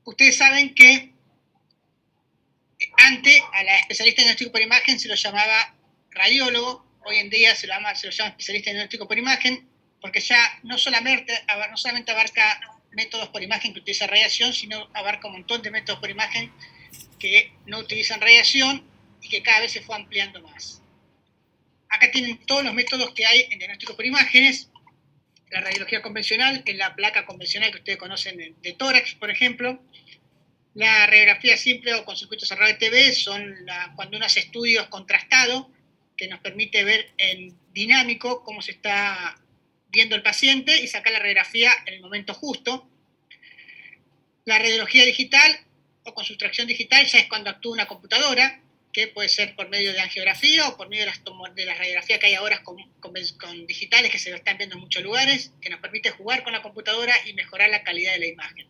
Ustedes saben que antes a la especialista en diagnóstico por imagen se lo llamaba radiólogo, hoy en día se lo llama especialista en diagnóstico por imagen, porque ya no solamente abarca métodos por imagen que utilizan radiación, sino abarca un montón de métodos por imagen que no utilizan radiación y que cada vez se fue ampliando más. Acá tienen todos los métodos que hay en diagnóstico por imágenes. La radiología convencional, que es la placa convencional que ustedes conocen de tórax, por ejemplo. La radiografía simple o con circuito cerrado de TB son cuando uno hace estudios contrastados, que nos permite ver en dinámico cómo se está viendo el paciente y sacar la radiografía en el momento justo. La radiología digital o con sustracción digital ya es cuando actúa una computadora, que puede ser por medio de angiografía o por medio de las radiografías que hay ahora con digitales que se están viendo en muchos lugares, que nos permite jugar con la computadora y mejorar la calidad de la imagen.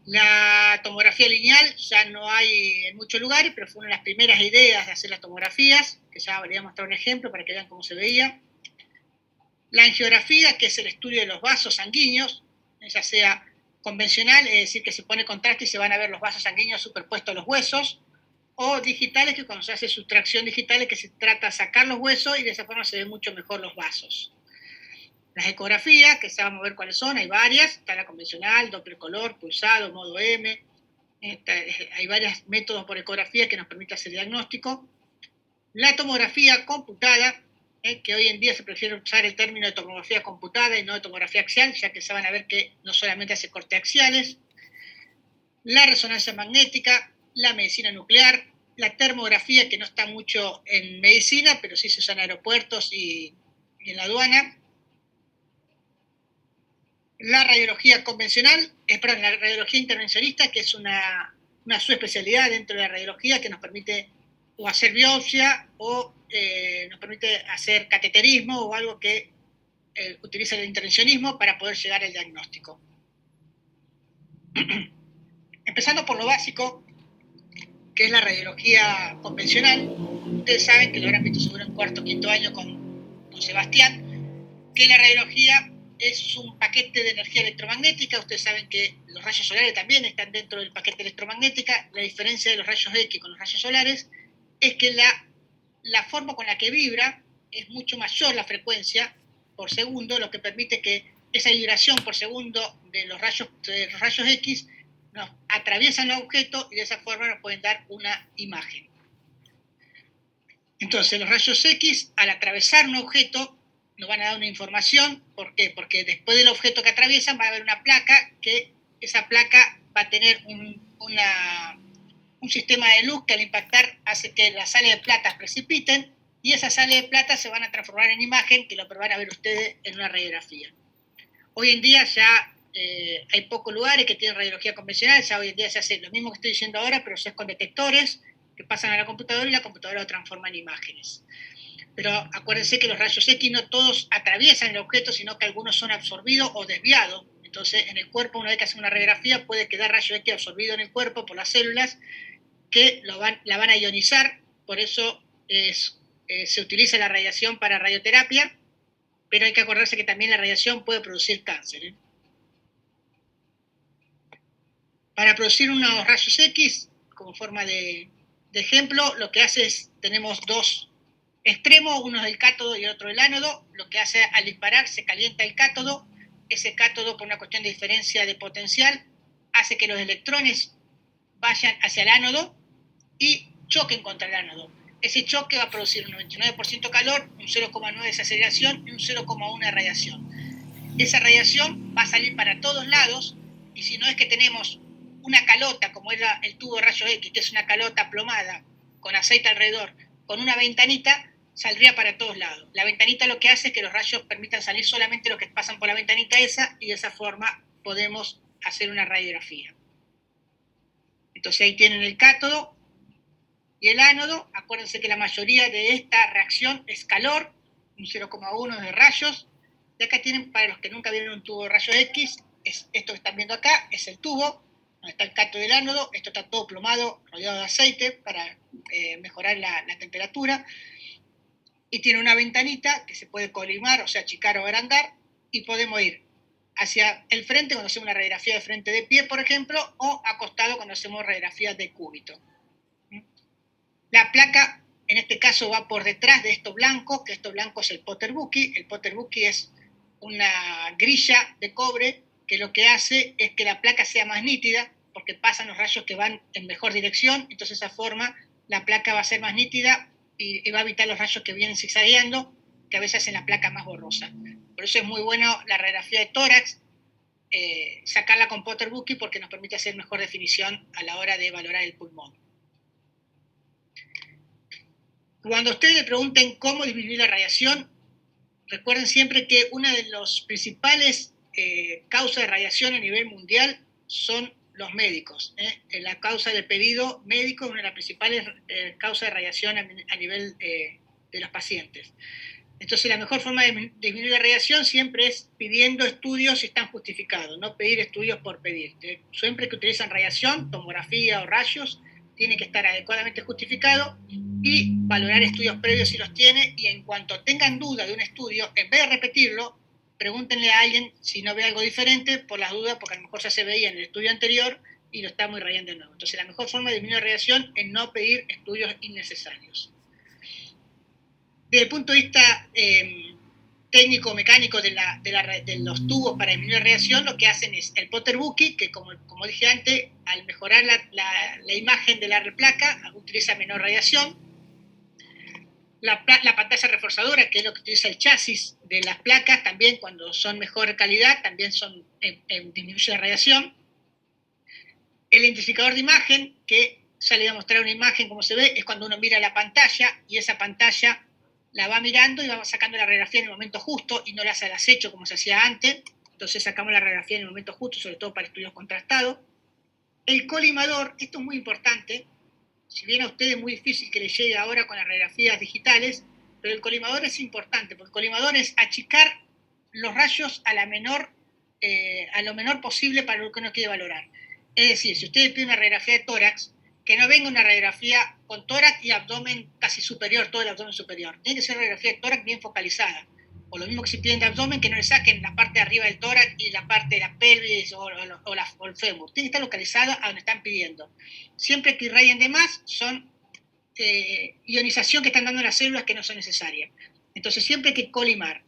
La tomografía lineal ya no hay en muchos lugares, pero fue una de las primeras ideas de hacer las tomografías, que ya voy a mostrar un ejemplo para que vean cómo se veía. La angiografía, que es el estudio de los vasos sanguíneos, ya sea convencional, es decir, que se pone contraste y se van a ver los vasos sanguíneos superpuestos a los huesos, o digitales, que cuando se hace sustracción digital es que se trata de sacar los huesos y de esa forma se ven mucho mejor los vasos. Las ecografías, que se van a ver cuáles son, hay varias, está la convencional, doppler color, pulsado, modo M, hay varios métodos por ecografía que nos permiten hacer diagnóstico. La tomografía computada, que hoy en día se prefiere usar el término de tomografía computada y no de tomografía axial, ya que se van a ver que no solamente hace cortes axiales. La resonancia magnética, la medicina nuclear, la termografía, que no está mucho en medicina, pero sí se usa en aeropuertos y en la aduana. La radiología convencional, la radiología intervencionista, que es una subespecialidad dentro de la radiología que nos permite o hacer biopsia o nos permite hacer cateterismo o algo que utiliza el intervencionismo para poder llegar al diagnóstico. Empezando por lo básico, que es la radiología convencional. Ustedes saben, que lo habrán visto seguro en cuarto o quinto año con Sebastián, que la radiología es un paquete de energía electromagnética. Ustedes saben que los rayos solares también están dentro del paquete electromagnética. La diferencia de los rayos X con los rayos solares es que la forma con la que vibra es mucho mayor la frecuencia por segundo, lo que permite que esa vibración por segundo de los rayos X nos atraviesan el objeto y de esa forma nos pueden dar una imagen. Entonces, los rayos X, al atravesar un objeto, nos van a dar una información. ¿Por qué? Porque después del objeto que atraviesan va a haber una placa, que esa placa va a tener un sistema de luz que al impactar hace que las sales de plata precipiten, y esas sales de plata se van a transformar en imagen, que lo van a ver ustedes en una radiografía. Hoy en día ya hay pocos lugares que tienen radiología convencional. Ya hoy en día se hace lo mismo que estoy diciendo ahora, pero eso es con detectores que pasan a la computadora y la computadora lo transforma en imágenes. Pero acuérdense que los rayos X no todos atraviesan el objeto, sino que algunos son absorbidos o desviados. Entonces, en el cuerpo, una vez que hace una radiografía, puede quedar rayo X absorbido en el cuerpo por las células que la van a ionizar. Por eso se utiliza la radiación para radioterapia, pero hay que acordarse que también la radiación puede producir cáncer. Para producir unos rayos X, como forma de ejemplo, lo que hace es, tenemos dos extremos, uno del cátodo y otro del ánodo. Lo que hace, al disparar, se calienta el cátodo. Ese cátodo, por una cuestión de diferencia de potencial, hace que los electrones vayan hacia el ánodo y choquen contra el ánodo. Ese choque va a producir un 99% calor, un 0,9 de aceleración y un 0,1 de radiación. Esa radiación va a salir para todos lados, y si no es que tenemos una calota, como es el tubo de rayos X, que es una calota plomada con aceite alrededor, con una ventanita, saldría para todos lados. La ventanita lo que hace es que los rayos permitan salir solamente los que pasan por la ventanita esa, y de esa forma podemos hacer una radiografía. Entonces ahí tienen el cátodo y el ánodo. Acuérdense que la mayoría de esta reacción es calor, un 0,1 de rayos. Y acá tienen, para los que nunca vieron un tubo de rayos X, esto que están viendo acá es el tubo, donde está el cátodo y el ánodo. Esto está todo plomado, rodeado de aceite para mejorar la temperatura. Y tiene una ventanita que se puede colimar, o sea, achicar o agrandar, y podemos ir hacia el frente cuando hacemos una radiografía de frente de pie, por ejemplo, o acostado cuando hacemos radiografía de cúbito. La placa, en este caso, va por detrás de esto blanco, que esto blanco es el Potter Bookie. El Potter Bookie es una grilla de cobre que lo que hace es que la placa sea más nítida, porque pasan los rayos que van en mejor dirección, entonces de esa forma la placa va a ser más nítida y va a evitar los rayos que vienen zigzagueando, que a veces hacen la placa más borrosa. Por eso es muy bueno la radiografía de tórax, sacarla con Potter Bookie porque nos permite hacer mejor definición a la hora de valorar el pulmón. Cuando ustedes le pregunten cómo disminuir la radiación, recuerden siempre que una de las principales causas de radiación a nivel mundial son los médicos. La causa del pedido médico es una de las principales causas de radiación a nivel de los pacientes. Entonces, la mejor forma de disminuir la radiación siempre es pidiendo estudios si están justificados, no pedir estudios por pedir. Siempre que utilizan radiación, tomografía o rayos, tiene que estar adecuadamente justificado y valorar estudios previos si los tiene, y en cuanto tengan duda de un estudio, en vez de repetirlo, pregúntenle a alguien si no ve algo diferente por las dudas, porque a lo mejor ya se veía en el estudio anterior y lo estamos irradiando de nuevo. Entonces, la mejor forma de disminuir la radiación es no pedir estudios innecesarios. Desde el punto de vista técnico-mecánico de los tubos para disminuir la radiación, lo que hacen es el Potter Bookie, que como dije antes, al mejorar la imagen de la placa, utiliza menor radiación. La pantalla reforzadora, que es lo que utiliza el chasis de las placas, también cuando son mejor calidad, también son disminuye la radiación. El identificador de imagen, que ya le voy a mostrar una imagen como se ve, es cuando uno mira la pantalla y esa pantalla la va mirando y va sacando la radiografía en el momento justo y no la hace al acecho como se hacía antes. Entonces sacamos la radiografía en el momento justo, sobre todo para estudios contrastados. El colimador, esto es muy importante, si bien a ustedes es muy difícil que les llegue ahora con las radiografías digitales, pero el colimador es importante, porque el colimador es achicar los rayos a lo menor posible para lo que uno quiere valorar. Es decir, si ustedes piden una radiografía de tórax, que no venga una radiografía con tórax y abdomen casi superior, todo el abdomen superior. Tiene que ser una radiografía de tórax bien focalizada. O lo mismo que si piden de abdomen, que no le saquen la parte de arriba del tórax y la parte de la pelvis o el fémur. Tiene que estar localizada a donde están pidiendo. Siempre que irradien de más, son ionización que están dando las células que no son necesarias. Entonces siempre hay que colimar.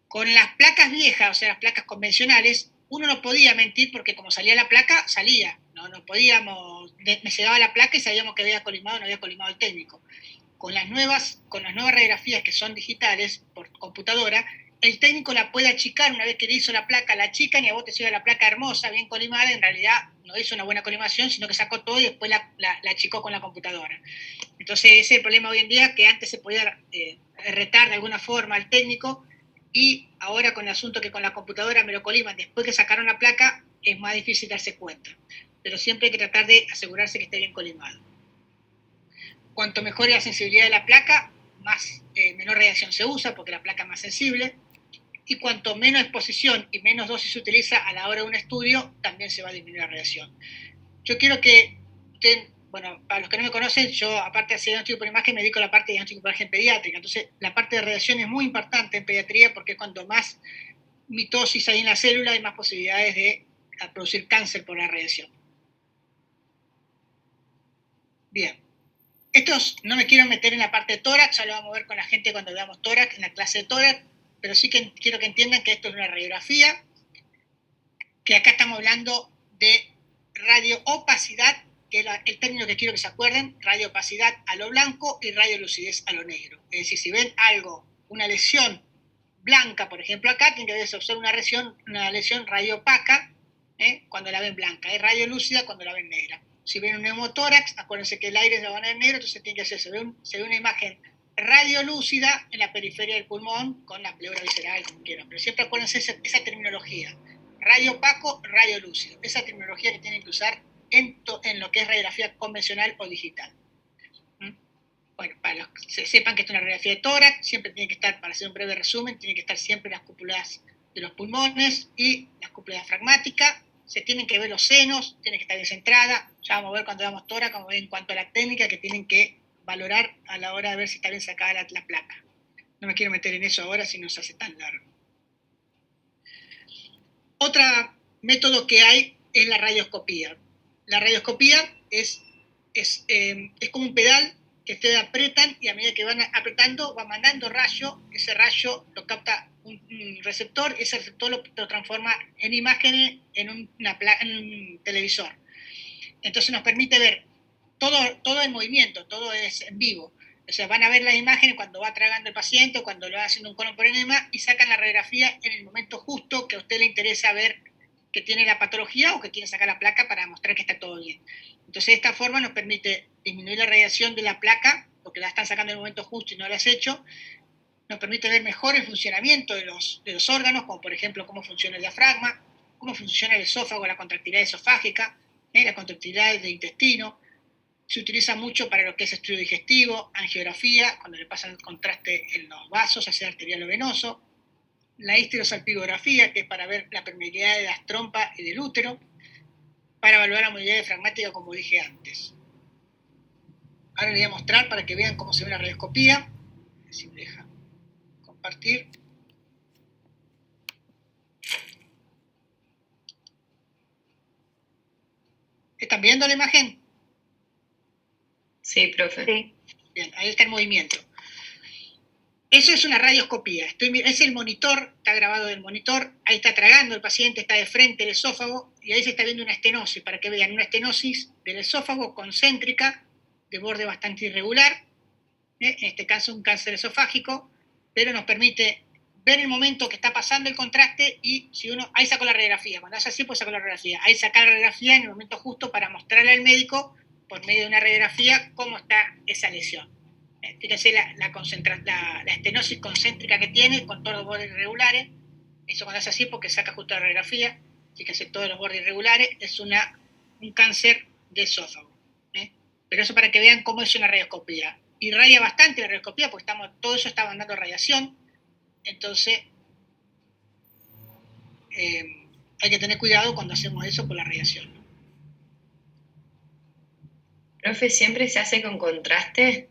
Con las placas viejas, o sea, las placas convencionales, uno no podía mentir porque como salía la placa, salía. No podíamos, me llegaba la placa y sabíamos que había colimado o no había colimado el técnico. Con las nuevas radiografías que son digitales por computadora, el técnico la puede achicar una vez que le hizo la placa, la achican y a vos te llega la placa hermosa, bien colimada, en realidad no hizo una buena colimación, sino que sacó todo y después la achicó con la computadora. Entonces ese es el problema hoy en día, que antes se podía retar de alguna forma al técnico, y ahora con el asunto que con la computadora me lo coliman después que sacaron la placa, es más difícil darse cuenta. Pero siempre hay que tratar de asegurarse que esté bien colimado. Cuanto mejor la sensibilidad de la placa, menor radiación se usa porque la placa es más sensible, y cuanto menos exposición y menos dosis se utiliza a la hora de un estudio, también se va a disminuir la radiación. Yo quiero que usted, bueno, para los que no me conocen, yo aparte de hacer diagnóstico por imagen, me dedico a la parte de diagnóstico por imagen pediátrica. Entonces, la parte de radiación es muy importante en pediatría porque cuando más mitosis hay en la célula, hay más posibilidades de producir cáncer por la radiación. Bien. Estos no me quiero meter en la parte de tórax, ya lo vamos a ver con la gente cuando veamos tórax, en la clase de tórax, pero sí que quiero que entiendan que esto es una radiografía, que acá estamos hablando de radioopacidad, que es el término que quiero que se acuerden, radioopacidad a lo blanco y radiolucidez a lo negro. Es decir, si ven algo, una lesión blanca, por ejemplo acá, tienen que observar una lesión radioopaca cuando la ven blanca, es radiolúcida cuando la ven negra. Si ven un neumotórax, acuérdense que el aire se va a poner negro, entonces tiene que hacer, se ve una imagen radiolúcida en la periferia del pulmón con la pleura visceral, como quieran. Pero siempre acuérdense esa terminología. Radio opaco, radio lúcido. Esa terminología que tienen que usar en lo que es radiografía convencional o digital. Bueno, para los que sepan que esto es una radiografía de tórax, siempre tiene que estar, para hacer un breve resumen, tiene que estar siempre las cúpulas de los pulmones y las cúpulas diafragmáticas. Se tienen que ver los senos, tiene que estar bien centrada. Ya vamos a ver cuando veamos tórax, como en cuanto a la técnica que tienen que valorar a la hora de ver si está bien sacada la placa. No me quiero meter en eso ahora si no se hace tan largo. Otro método que hay es la radioscopía. La radioscopía es como un pedal que ustedes apretan y a medida que van apretando va mandando rayo, ese rayo lo capta un receptor y ese receptor lo transforma en imágenes en un televisor. Entonces nos permite ver todo en movimiento, todo es en vivo. O sea, van a ver las imágenes cuando va tragando el paciente o cuando le va haciendo un colon por enema y sacan la radiografía en el momento justo que a usted le interesa ver que tiene la patología o que quiere sacar la placa para mostrar que está todo bien. Entonces, de esta forma nos permite disminuir la radiación de la placa, porque la están sacando en el momento justo y no la has hecho. Nos permite ver mejor el funcionamiento de los órganos, como por ejemplo cómo funciona el diafragma, cómo funciona el esófago, la contractilidad esofágica, la contractilidad del intestino. Se utiliza mucho para lo que es estudio digestivo, angiografía, cuando le pasan el contraste en los vasos, ya sea arterial o venoso. La histerosalpingografía, que es para ver la permeabilidad de las trompas y del útero, para evaluar la movilidad diafragmática, como dije antes. Ahora les voy a mostrar para que vean cómo se ve la radioscopía. A ver si me deja compartir. ¿Están viendo la imagen? Sí, profe. Sí. Bien, ahí está el movimiento. Eso es una radioscopía. Es el monitor, está grabado del monitor, ahí está tragando el paciente, está de frente el esófago y ahí se está viendo una estenosis, para que vean una estenosis del esófago concéntrica, de borde bastante irregular, en este caso un cáncer esofágico, pero nos permite ver el momento que está pasando el contraste y si uno, ahí sacó la radiografía, cuando hace así pues sacó la radiografía, ahí saca la radiografía en el momento justo para mostrarle al médico por medio de una radiografía cómo está esa lesión. Fíjense la estenosis concéntrica que tiene con todos los bordes irregulares, eso cuando hace así porque saca justo la radiografía, fíjense todos los bordes irregulares, es un cáncer de esófago. Pero eso para que vean cómo es una radioscopía. Irradia bastante la radioscopía porque todo eso está mandando radiación, entonces hay que tener cuidado cuando hacemos eso por la radiación. Profe, ¿siempre se hace con contraste?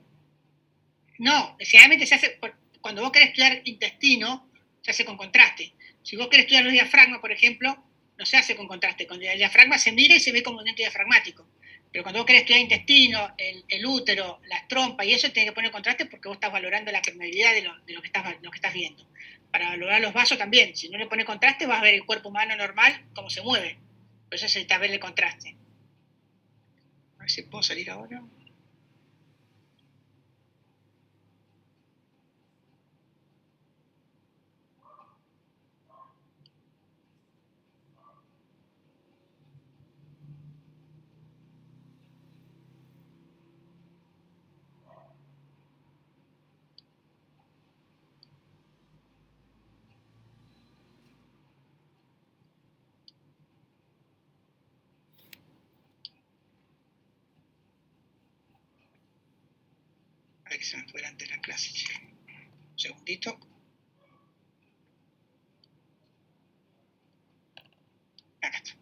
No, generalmente se hace, cuando vos querés estudiar intestino, se hace con contraste. Si vos querés estudiar los diafragmas, por ejemplo, no se hace con contraste. Con el diafragma se mira y se ve como movimiento diafragmático. Pero cuando vos querés estudiar intestino, el útero, las trompas y eso, tenés que poner contraste porque vos estás valorando la permeabilidad de lo que estás viendo. Para valorar los vasos también, si no le pones contraste, vas a ver el cuerpo humano normal, cómo se mueve. Por eso necesitas ver el contraste. A ver si puedo salir ahora. A ver que se me fue delante de la clase. Un segundito. Acá está.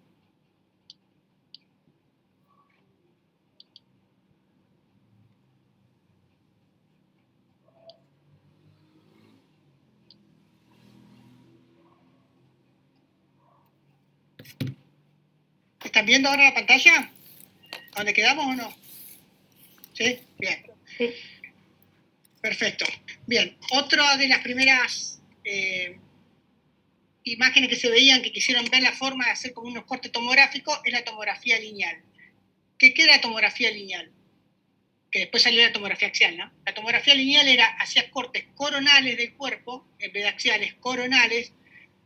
¿Están viendo ahora la pantalla? ¿A dónde quedamos o no? ¿Sí? Bien. Sí. Perfecto. Bien, otra de las primeras imágenes que se veían, que quisieron ver la forma de hacer como unos cortes tomográficos, es la tomografía lineal. ¿Qué es la tomografía lineal? Que después salió la tomografía axial, ¿no? La tomografía lineal hacía cortes coronales del cuerpo, en vez de axiales, coronales,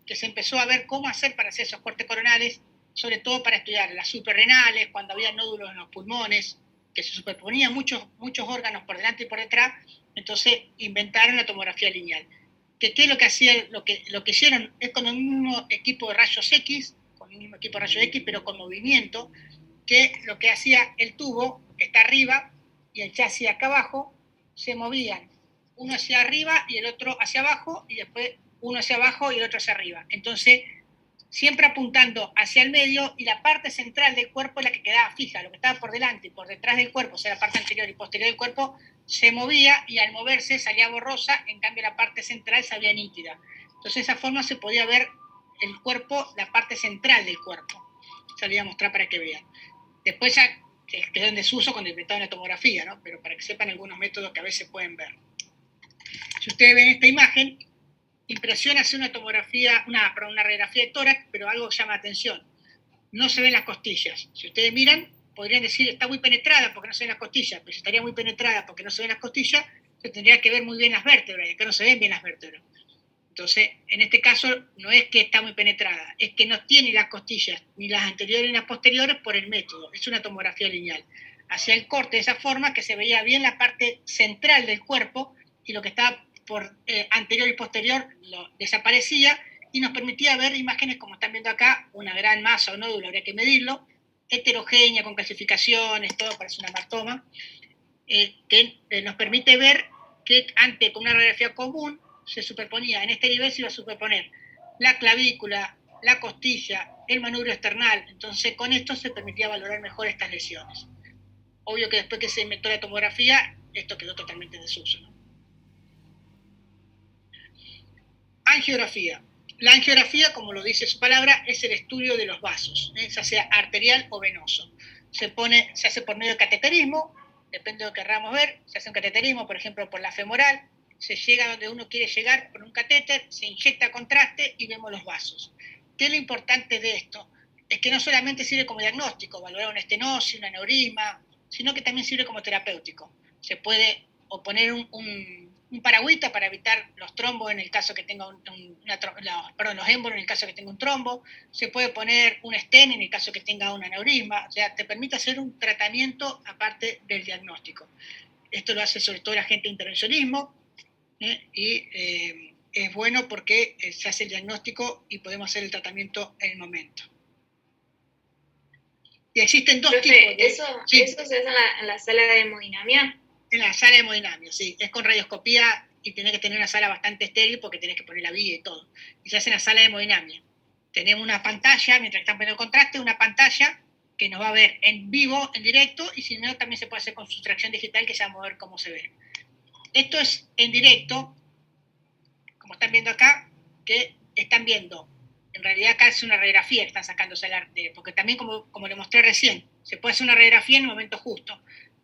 que se empezó a ver cómo hacer para hacer esos cortes coronales, sobre todo para estudiar las suprarrenales, cuando había nódulos en los pulmones, que se superponían muchos órganos por delante y por detrás, entonces inventaron la tomografía lineal. ¿Qué es lo que hacían? Lo que hicieron es con el mismo equipo de rayos X, pero con movimiento, que lo que hacía el tubo, que está arriba, y el chasis acá abajo, se movían uno hacia arriba y el otro hacia abajo, y después uno hacia abajo y el otro hacia arriba. Entonces, siempre apuntando hacia el medio, y la parte central del cuerpo es la que quedaba fija, lo que estaba por delante y por detrás del cuerpo, o sea, la parte anterior y posterior del cuerpo, se movía y al moverse salía borrosa, en cambio la parte central salía nítida. Entonces, de esa forma se podía ver el cuerpo, la parte central del cuerpo. Se lo voy a mostrar para que vean. Después ya quedó en desuso con el inventado de la tomografía, ¿no? Pero para que sepan algunos métodos que a veces pueden ver. Si ustedes ven esta imagen, impresiona hacer una tomografía, una radiografía de tórax, pero algo llama atención. No se ven las costillas. Si ustedes miran, podrían decir está muy penetrada porque no se ven las costillas, pero si estaría muy penetrada porque no se ven las costillas, se tendría que ver muy bien las vértebras, y acá no se ven bien las vértebras. Entonces, en este caso, no es que está muy penetrada, es que no tiene las costillas, ni las anteriores ni las posteriores, por el método. Es una tomografía lineal. Hacía el corte de esa forma que se veía bien la parte central del cuerpo y lo que estaba por anterior y posterior desaparecía, y nos permitía ver imágenes como están viendo acá, una gran masa o nódulo, habría que medirlo, heterogénea, con calcificaciones, todo parece una hematoma, que nos permite ver que antes con una radiografía común se superponía, en este nivel se iba a superponer la clavícula, la costilla, el manubrio esternal. Entonces con esto se permitía valorar mejor estas lesiones. Obvio que después que se inventó la tomografía, esto quedó totalmente en desuso, ¿no? Angiografía. La angiografía, como lo dice su palabra, es el estudio de los vasos, ya sea arterial o venoso. Se hace por medio de cateterismo, depende de lo que queramos ver, se hace un cateterismo, por ejemplo, por la femoral, se llega donde uno quiere llegar con un catéter, se inyecta contraste y vemos los vasos. ¿Qué es lo importante de esto? Es que no solamente sirve como diagnóstico, valorar una estenosis, un aneurisma, sino que también sirve como terapéutico. Se puede poner un paragüita para evitar los trombos en el caso que tenga los émbolos en el caso que tenga un trombo, se puede poner un stent en el caso que tenga un aneurisma, o sea, te permite hacer un tratamiento aparte del diagnóstico. Esto lo hace sobre todo la gente de intervencionismo, y es bueno porque se hace el diagnóstico y podemos hacer el tratamiento en el momento. Y existen dos tipos de... ¿Eso se hace en la sala de hemodinamia? En la sala de hemodinamia, sí. Es con radioscopía y tenés que tener una sala bastante estéril porque tenés que poner la vía y todo. Y se hace en la sala de hemodinamia. Tenemos una pantalla, mientras están poniendo el contraste, una pantalla que nos va a ver en vivo, en directo, y si no, también se puede hacer con sustracción digital, que ya vamos a ver cómo se ve. Esto es en directo, como están viendo acá, que están viendo. En realidad acá es una radiografía que están sacándose el arte, porque también, como le mostré recién, se puede hacer una radiografía en el momento justo.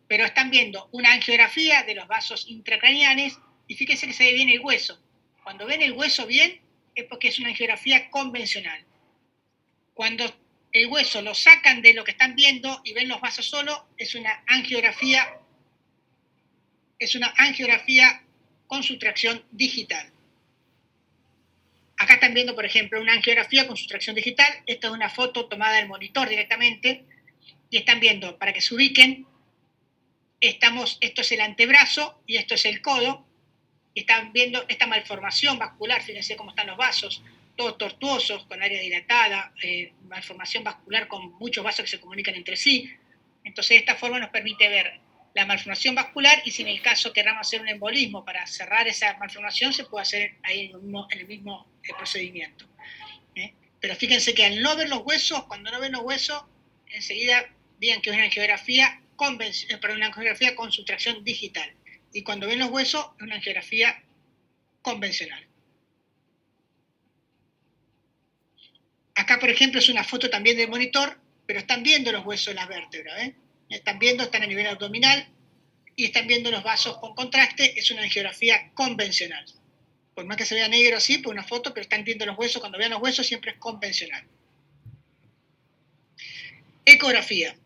Pero están viendo una angiografía de los vasos intracraneales y fíjense que se ve bien el hueso. Cuando ven el hueso bien es porque es una angiografía convencional. Cuando el hueso lo sacan de lo que están viendo y ven los vasos solo, es una angiografía con sustracción digital. Acá están viendo, por ejemplo, una angiografía con sustracción digital. Esta es una foto tomada del monitor directamente y están viendo, para que se ubiquen, esto es el antebrazo y esto es el codo, y están viendo esta malformación vascular, fíjense cómo están los vasos, todos tortuosos, con área dilatada, malformación vascular con muchos vasos que se comunican entre sí. Entonces, de esta forma nos permite ver la malformación vascular, y si en el caso queramos hacer un embolismo para cerrar esa malformación, se puede hacer ahí en el mismo procedimiento. Pero fíjense que al no ver los huesos, cuando no ven los huesos, enseguida vean que es una angiografía con sustracción digital. Y cuando ven los huesos, es una angiografía convencional. Acá, por ejemplo, es una foto también del monitor, pero están viendo los huesos de las vértebras. Están a nivel abdominal y están viendo los vasos con contraste. Es una angiografía convencional. Por más que se vea negro así, por una foto, pero están viendo los huesos. Cuando vean los huesos siempre es convencional. Ecografía.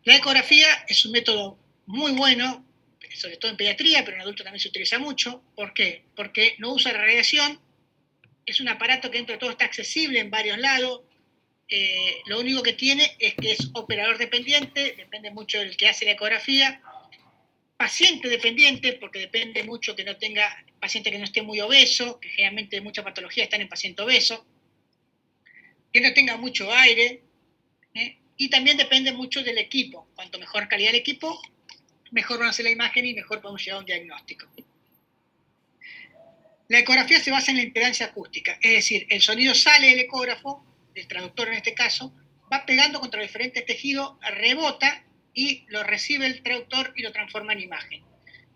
La ecografía es un método muy bueno, sobre todo en pediatría, pero en adultos también se utiliza mucho. ¿Por qué? Porque no usa radiación, es un aparato que dentro de todo está accesible en varios lados. Lo único que tiene es que es operador dependiente, depende mucho del que hace la ecografía. Paciente dependiente, porque depende mucho que no tenga paciente que no esté muy obeso, que generalmente muchas patologías están en paciente obeso, que no tenga mucho aire, y también depende mucho del equipo. Cuanto mejor calidad el equipo, mejor van a ser la imagen y mejor podemos llegar a un diagnóstico. La ecografía se basa en la impedancia acústica, es decir, el sonido sale del ecógrafo, del traductor en este caso, va pegando contra diferentes tejidos, rebota y lo recibe el traductor y lo transforma en imagen.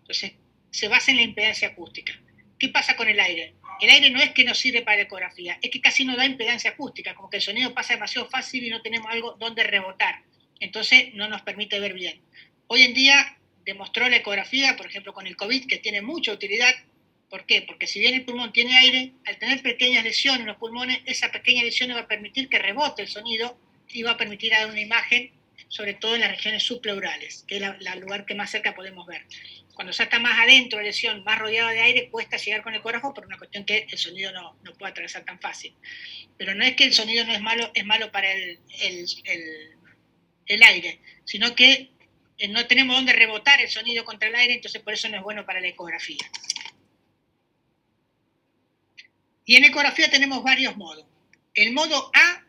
Entonces, se basa en la impedancia acústica. ¿Qué pasa con el aire? el aire no es que no sirve para la ecografía, es que casi no da impedancia acústica, como que el sonido pasa demasiado fácil y no tenemos algo donde rebotar. Entonces no nos permite ver bien. Hoy en día demostró la ecografía, por ejemplo con el COVID, que tiene mucha utilidad. ¿Por qué? Porque si bien el pulmón tiene aire, al tener pequeñas lesiones en los pulmones, esa pequeña lesión va a permitir que rebote el sonido y va a permitir dar una imagen, sobre todo en las regiones subpleurales, que es el lugar que más cerca podemos ver. Cuando ya está más adentro la lesión, más rodeado de aire, cuesta llegar con el ecógrafo por una cuestión que el sonido no puede atravesar tan fácil. Pero no es que el sonido no es malo para el aire, sino que no tenemos dónde rebotar el sonido contra el aire, entonces por eso no es bueno para la ecografía. Y en ecografía tenemos varios modos. El modo A,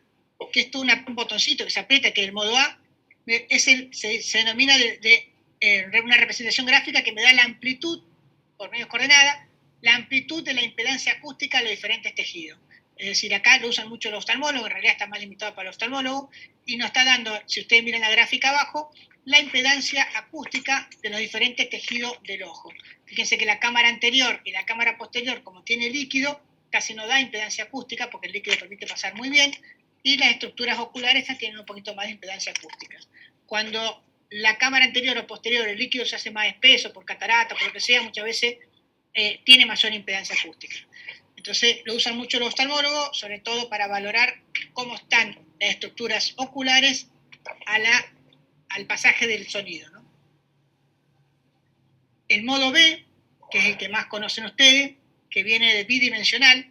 que es un botoncito que se aprieta, que es el modo A, se denomina una representación gráfica que me da la amplitud, por medios coordenadas, la amplitud de la impedancia acústica de los diferentes tejidos. Es decir, acá lo usan mucho los oftalmólogos, en realidad está más limitado para los oftalmólogos, y nos está dando, si ustedes miran la gráfica abajo, la impedancia acústica de los diferentes tejidos del ojo. Fíjense que la cámara anterior y la cámara posterior, como tiene líquido, casi no da impedancia acústica porque el líquido permite pasar muy bien, y las estructuras oculares tienen un poquito más de impedancia acústica. Cuando la cámara anterior o posterior, el líquido se hace más espeso por catarata, por lo que sea, muchas veces tiene mayor impedancia acústica. Entonces lo usan mucho los oftalmólogos, sobre todo para valorar cómo están las estructuras oculares al pasaje del sonido, ¿no? El modo B, que es el que más conocen ustedes, que viene de bidimensional.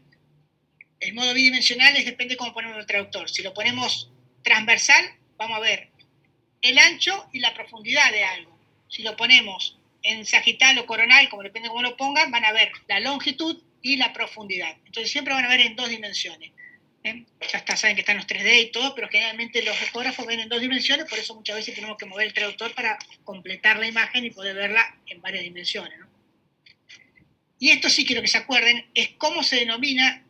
El modo bidimensional depende de cómo ponemos el traductor. Si lo ponemos transversal, vamos a ver el ancho y la profundidad de algo. Si lo ponemos en sagital o coronal, como depende de cómo lo pongan, van a ver la longitud y la profundidad. Entonces siempre van a ver en dos dimensiones. Ya está, saben que están los 3D y todo, pero generalmente los ecógrafos ven en dos dimensiones, por eso muchas veces tenemos que mover el traductor para completar la imagen y poder verla en varias dimensiones, ¿no? Y esto sí quiero que se acuerden, es cómo se denomina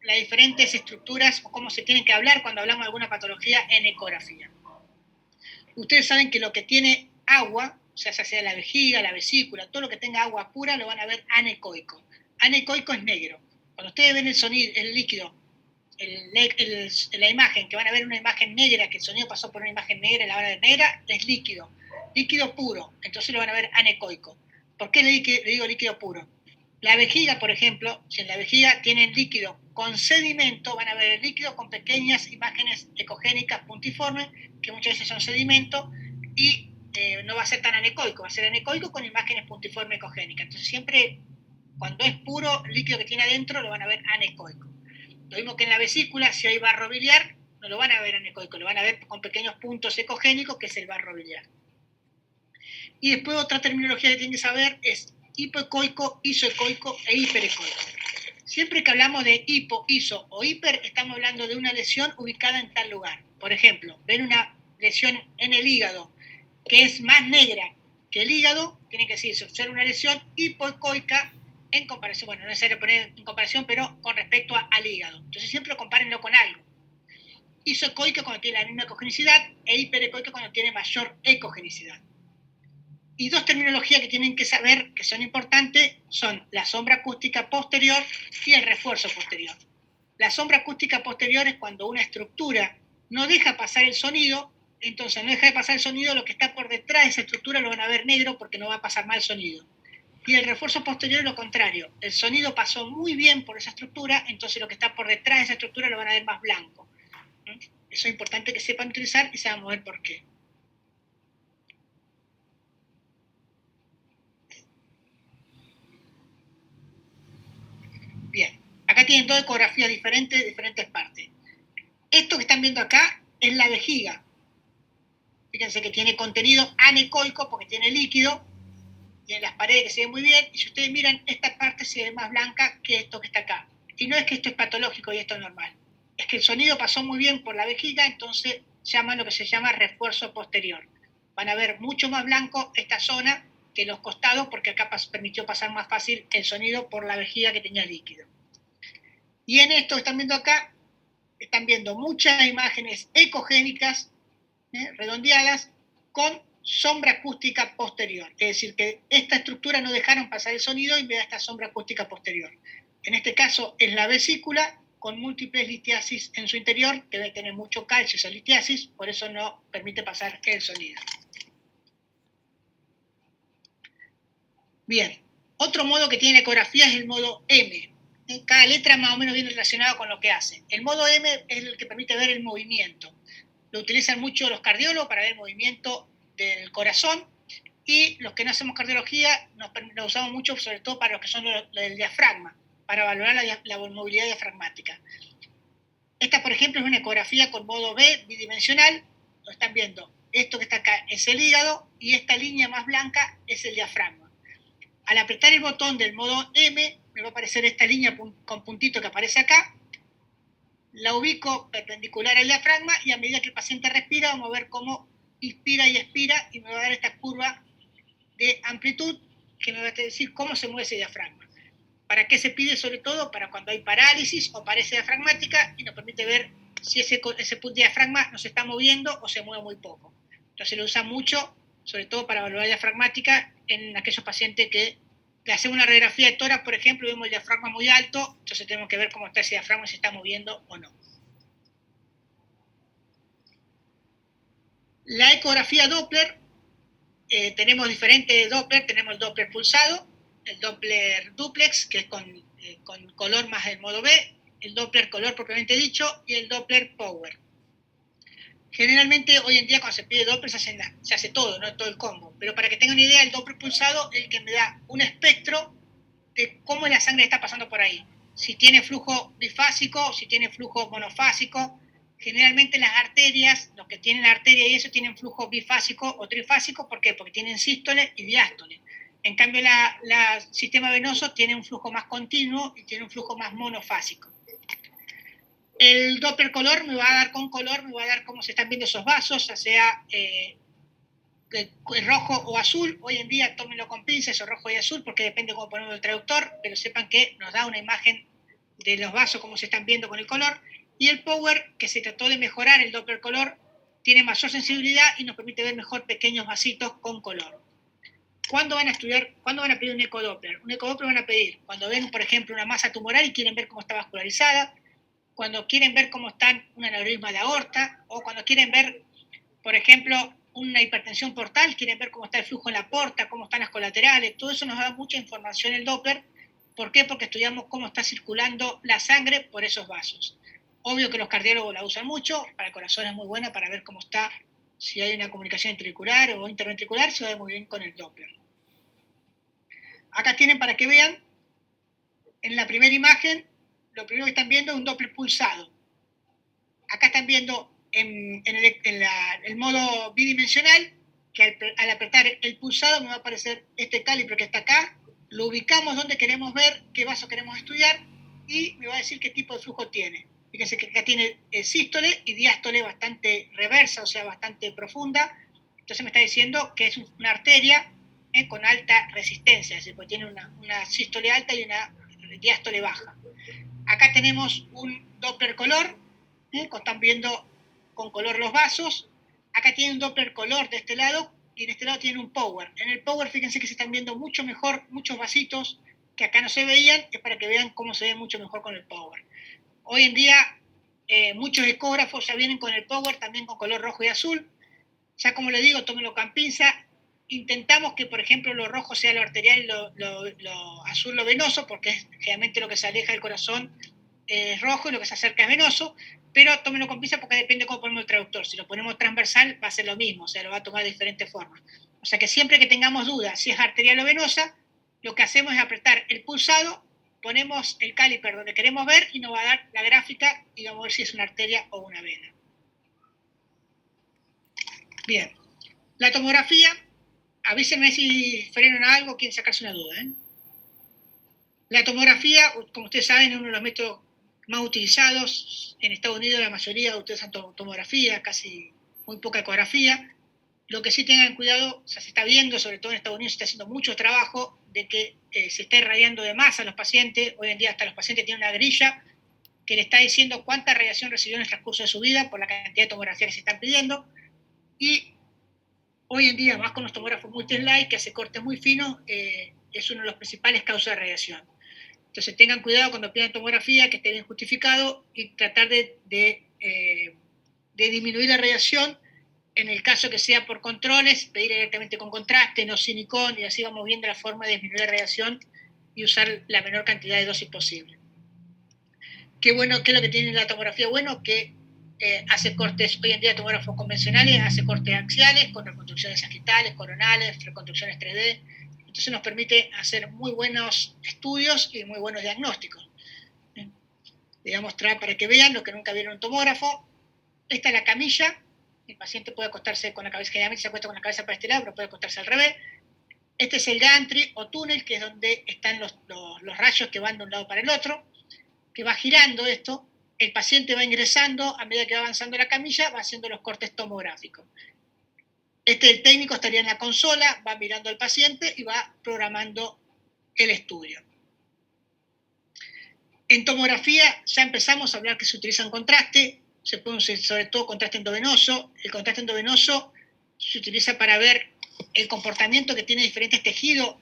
las diferentes estructuras o cómo se tienen que hablar cuando hablamos de alguna patología en ecografía. Ustedes saben que lo que tiene agua, o sea, sea la vejiga, la vesícula, todo lo que tenga agua pura lo van a ver anecoico. Anecoico es negro. Cuando ustedes ven el sonido, el líquido, la imagen, que van a ver una imagen negra, que el sonido pasó por una imagen negra y la van a ver negra, es líquido. Líquido puro, entonces lo van a ver anecoico. ¿Por qué le digo líquido puro? La vejiga, por ejemplo, si en la vejiga tienen líquido con sedimento, van a ver el líquido con pequeñas imágenes ecogénicas puntiformes, que muchas veces son sedimento, y no va a ser tan anecoico, va a ser anecoico con imágenes puntiformes ecogénicas. Entonces siempre, cuando es puro líquido que tiene adentro, lo van a ver anecoico. Lo mismo que en la vesícula, si hay barro biliar, no lo van a ver anecoico, lo van a ver con pequeños puntos ecogénicos, que es el barro biliar. Y después otra terminología que tienen que saber es hipoecoico, isoecoico e hiperecoico. Siempre que hablamos de hipo, iso o hiper, estamos hablando de una lesión ubicada en tal lugar. Por ejemplo, ven una lesión en el hígado que es más negra que el hígado, tiene que decirse ser una lesión hipoecoica en comparación, bueno, no es necesario poner en comparación, pero con respecto al hígado. Entonces siempre compárenlo con algo. Isoecoico cuando tiene la misma ecogenicidad e hiperecoico cuando tiene mayor ecogenicidad. Y dos terminologías que tienen que saber que son importantes son la sombra acústica posterior y el refuerzo posterior. La sombra acústica posterior es cuando una estructura no deja pasar el sonido, entonces no deja de pasar el sonido, lo que está por detrás de esa estructura lo van a ver negro porque no va a pasar mal el sonido. Y el refuerzo posterior es lo contrario, el sonido pasó muy bien por esa estructura, entonces lo que está por detrás de esa estructura lo van a ver más blanco. Eso es importante que sepan utilizar y se van a ver por qué. Bien, acá tienen dos ecografías diferentes de diferentes partes. Esto que están viendo acá es la vejiga. Fíjense que tiene contenido anecoico porque tiene líquido, tiene las paredes que se ven muy bien, y si ustedes miran, esta parte se ve más blanca que esto que está acá. Y no es que esto es patológico y esto es normal, es que el sonido pasó muy bien por la vejiga, entonces llaman lo que se llama refuerzo posterior. Van a ver mucho más blanco esta zona que los costados porque acá permitió pasar más fácil el sonido por la vejiga que tenía líquido. Y en esto que están viendo acá, están viendo muchas imágenes ecogénicas, redondeadas, con sombra acústica posterior. Es decir, que esta estructura no dejaron pasar el sonido y me da esta sombra acústica posterior. en este caso es la vesícula, con múltiples litiasis en su interior, que debe tener mucho calcio esa litiasis, por eso no permite pasar el sonido. Bien, otro modo que tiene la ecografía es el modo M. Cada letra más o menos viene relacionada con lo que hace. El modo M es el que permite ver el movimiento. Lo utilizan mucho los cardiólogos para ver el movimiento del corazón, y los que no hacemos cardiología lo usamos mucho, sobre todo para los que son del diafragma, para valorar la movilidad diafragmática. Esta, por ejemplo, es una ecografía con modo B, bidimensional. Lo están viendo. Esto que está acá es el hígado y esta línea más blanca es el diafragma. Al apretar el botón del modo M, me va a aparecer esta línea con puntito que aparece acá. La ubico perpendicular al diafragma y a medida que el paciente respira vamos a ver cómo inspira y expira y me va a dar esta curva de amplitud que me va a decir cómo se mueve ese diafragma. ¿Para qué se pide? Sobre todo para cuando hay parálisis o paresia diafragmática y nos permite ver si ese diafragma no se está moviendo o se mueve muy poco. Entonces lo usa mucho, sobre todo para valorar diafragmática en aquellos pacientes que le hacemos una radiografía de tórax, por ejemplo, y vemos el diafragma muy alto, entonces tenemos que ver cómo está ese diafragma, si se está moviendo o no. La ecografía Doppler, tenemos diferentes Doppler, tenemos el Doppler pulsado, el Doppler duplex, que es con color más el modo B, el Doppler color propiamente dicho, y el Doppler power. Generalmente hoy en día cuando se pide Doppler se hace todo, ¿no? Todo el combo. Pero para que tengan una idea, el Doppler pulsado es el que me da un espectro de cómo la sangre está pasando por ahí. Si tiene flujo bifásico, si tiene flujo monofásico. Generalmente las arterias, los que tienen la arteria y eso, tienen flujo bifásico o trifásico. ¿Por qué? Porque tienen sístole y diástole. En cambio, el sistema venoso tiene un flujo más continuo y tiene un flujo más monofásico. El Doppler color me va a dar con color, me va a dar cómo se están viendo esos vasos, ya sea rojo o azul. Hoy en día tómenlo con pinzas, o rojo y azul, porque depende cómo ponemos el traductor, pero sepan que nos da una imagen de los vasos, cómo se están viendo con el color. Y el power, que se trató de mejorar el Doppler color, tiene mayor sensibilidad y nos permite ver mejor pequeños vasitos con color. ¿Cuándo van a pedir un ecodoppler? Un ecodoppler van a pedir cuando ven, por ejemplo, una masa tumoral y quieren ver cómo está vascularizada, cuando quieren ver cómo está un aneurisma de aorta, o cuando quieren ver, por ejemplo, una hipertensión portal, quieren ver cómo está el flujo en la porta, cómo están las colaterales. Todo eso nos da mucha información el Doppler. ¿Por qué? Porque estudiamos cómo está circulando la sangre por esos vasos. Obvio que los cardiólogos la usan mucho, para el corazón es muy buena para ver cómo está, si hay una comunicación ventricular o interventricular, se ve muy bien con el Doppler. Acá tienen para que vean, en la primera imagen, lo primero que están viendo es un Doppler pulsado. Acá están viendo en el modo bidimensional, que al apretar el pulsado me va a aparecer este calibre que está acá, lo ubicamos donde queremos ver, qué vaso queremos estudiar, y me va a decir qué tipo de flujo tiene. Fíjense que acá tiene sístole y diástole bastante reversa, o sea, bastante profunda. Entonces me está diciendo que es una arteria con alta resistencia, es decir, porque tiene una sístole alta y una diástole baja. Acá tenemos un Doppler color, están viendo con color los vasos. Acá tiene un Doppler color de este lado y en este lado tiene un power. En el power fíjense que se están viendo mucho mejor, muchos vasitos que acá no se veían, es para que vean cómo se ve mucho mejor con el power. Hoy en día muchos ecógrafos ya vienen con el power, también con color rojo y azul. Ya como les digo, tómenlo con pinza. Intentamos que, por ejemplo, lo rojo sea lo arterial y lo azul lo venoso, porque es generalmente lo que se aleja del corazón es rojo y lo que se acerca es venoso, pero tómenlo con pinza porque depende cómo ponemos el traductor. Si lo ponemos transversal va a ser lo mismo, o sea, lo va a tomar de diferentes formas. O sea que siempre que tengamos dudas si es arterial o venosa, lo que hacemos es apretar el pulsado, ponemos el caliper donde queremos ver y nos va a dar la gráfica y vamos a ver si es una arteria o una vena. Bien, la tomografía, avísenme si frenan algo, quieren sacarse una duda. La tomografía, como ustedes saben, es uno de los métodos más utilizados. En Estados Unidos la mayoría utilizan tomografía, casi muy poca ecografía. Lo que sí tengan cuidado, o sea, se está viendo, sobre todo en Estados Unidos, se está haciendo mucho trabajo de que se está irradiando de más a los pacientes. Hoy en día hasta los pacientes tienen una grilla que le está diciendo cuánta radiación recibió en el transcurso de su vida por la cantidad de tomografía que se están pidiendo. Y hoy en día, más con los tomógrafos multi-slide, que hace cortes muy finos, es uno de los principales causas de radiación. Entonces tengan cuidado cuando pidan tomografía, que esté bien justificado y tratar de disminuir la radiación. En el caso que sea por controles, pedir directamente con contraste, no sin icón, y así vamos viendo la forma de disminuir la radiación y usar la menor cantidad de dosis posible. ¿Qué es lo que tiene la tomografía? Bueno, que hace cortes, hoy en día tomógrafos convencionales, hace cortes axiales con reconstrucciones sagitales, coronales, reconstrucciones 3D. Entonces nos permite hacer muy buenos estudios y muy buenos diagnósticos. Les voy a mostrar para que vean lo que nunca vieron un tomógrafo. Esta es la camilla. El paciente puede acostarse con la cabeza, generalmente se acuesta con la cabeza para este lado, pero puede acostarse al revés. Este es el gantry o túnel, que es donde están los rayos que van de un lado para el otro, que va girando esto. El paciente va ingresando, a medida que va avanzando la camilla, va haciendo los cortes tomográficos. El técnico estaría en la consola, va mirando al paciente y va programando el estudio. En tomografía ya empezamos a hablar que se utiliza un contraste, se puede usar sobre todo contraste endovenoso. El contraste endovenoso se utiliza para ver el comportamiento que tiene diferentes tejidos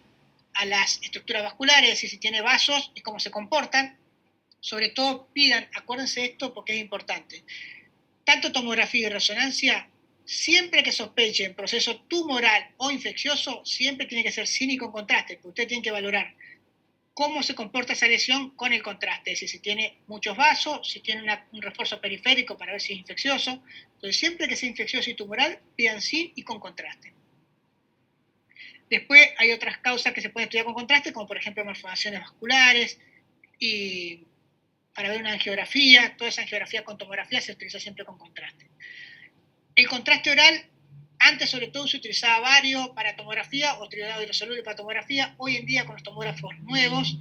a las estructuras vasculares, es decir, si tiene vasos y cómo se comportan. Sobre todo acuérdense de esto porque es importante. Tanto tomografía y resonancia, siempre que sospechen proceso tumoral o infeccioso, siempre tiene que ser sin y con contraste, porque usted tiene que valorar cómo se comporta esa lesión con el contraste, es decir, si tiene muchos vasos, si tiene un refuerzo periférico para ver si es infeccioso. Entonces, siempre que sea infeccioso y tumoral, pidan sin y con contraste. Después hay otras causas que se pueden estudiar con contraste, como por ejemplo malformaciones vasculares, y para ver una angiografía, toda esa angiografía con tomografía se utiliza siempre con contraste. El contraste oral, antes sobre todo se utilizaba bario para tomografía o triodato hidrosoluble para tomografía. Hoy en día con los tomógrafos nuevos,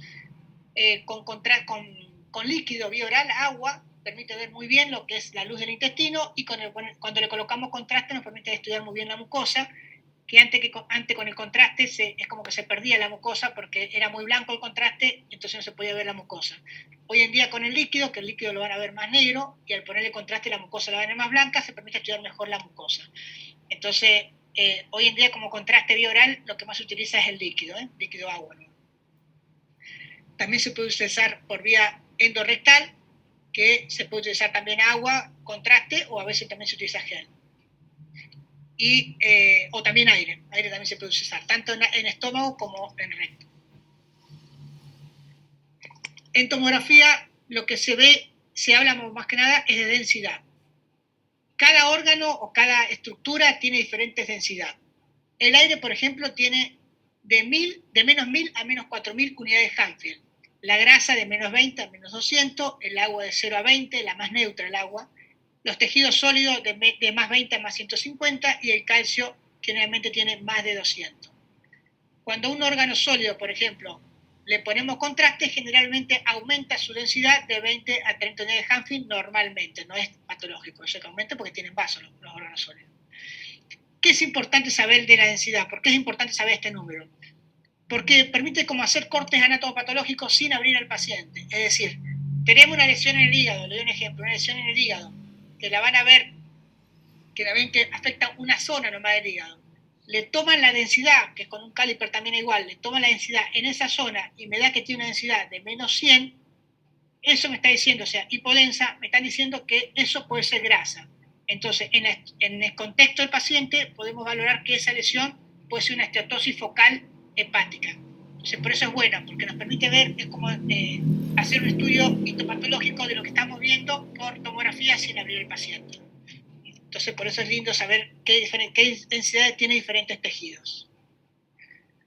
con líquido bioral, agua, permite ver muy bien lo que es la luz del intestino, y cuando le colocamos contraste nos permite estudiar muy bien la mucosa, que antes con el contraste es como que se perdía la mucosa porque era muy blanco el contraste, entonces no se podía ver la mucosa. Hoy en día con el líquido, que el líquido lo van a ver más negro, y al ponerle contraste la mucosa la van a ver más blanca, se permite estudiar mejor la mucosa. Entonces, hoy en día como contraste bioral, lo que más se utiliza es el líquido, líquido agua, ¿no? También se puede utilizar por vía endorrectal, que se puede utilizar también agua, contraste, o a veces también se utiliza gel. O también aire también se puede utilizar, tanto en estómago como en recto. En tomografía lo que se habla más que nada es de densidad. Cada órgano o cada estructura tiene diferentes densidades. El aire, por ejemplo, tiene de menos 1000 a menos 4000 unidades Hanfield. La grasa de menos 20 a menos 200, el agua de 0 a 20, la más neutra el agua. Los tejidos sólidos de más 20 a más 150, y el calcio generalmente tiene más de 200. Cuando un órgano sólido, por ejemplo, le ponemos contraste, generalmente aumenta su densidad de 20 a 30 unidades Hanfield normalmente, no es patológico, eso que aumenta porque tienen vasos los órganos sólidos. ¿Qué es importante saber de la densidad? ¿Por qué es importante saber este número? Porque permite como hacer cortes anatomopatológicos sin abrir al paciente. Es decir, tenemos una lesión en el hígado, le doy un ejemplo, una lesión en el hígado, que la van a ver, que la ven que afecta una zona nomás del hígado. Le toman la densidad, que con un caliper también es igual, le toman la densidad en esa zona y me da que tiene una densidad de menos 100, eso me está diciendo, o sea, hipodensa, me están diciendo que eso puede ser grasa. Entonces, en el contexto del paciente podemos valorar que esa lesión puede ser una esteatosis focal hepática. Entonces, por eso es bueno, porque nos permite ver, es como hacer un estudio histopatológico de lo que estamos viendo por tomografía sin abrir el paciente. Entonces, por eso es lindo saber qué densidades tiene diferentes tejidos.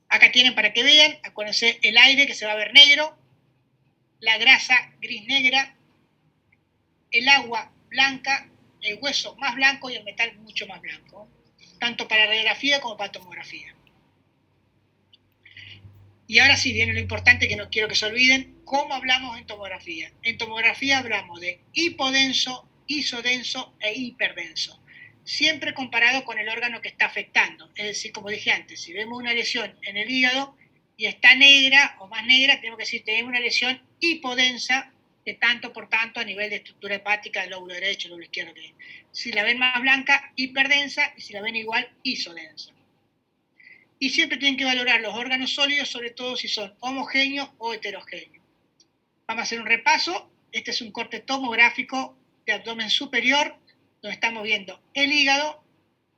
Acá tienen para que vean, acuérdense, el aire que se va a ver negro, la grasa gris-negra, el agua blanca, el hueso más blanco y el metal mucho más blanco, tanto para radiografía como para tomografía. Y ahora sí viene lo importante que no quiero que se olviden, ¿cómo hablamos en tomografía? En tomografía hablamos de hipodenso, isodenso e hiperdenso, siempre comparado con el órgano que está afectando. Es decir, como dije antes, si vemos una lesión en el hígado y está negra o más negra, tenemos que decir, tenemos una lesión hipodensa de tanto por tanto a nivel de estructura hepática del lóbulo derecho, lóbulo izquierdo. Si la ven más blanca, hiperdensa, y si la ven igual, isodensa. Y siempre tienen que valorar los órganos sólidos, sobre todo si son homogéneos o heterogéneos. Vamos a hacer un repaso. Este es un corte tomográfico de abdomen superior, donde estamos viendo el hígado.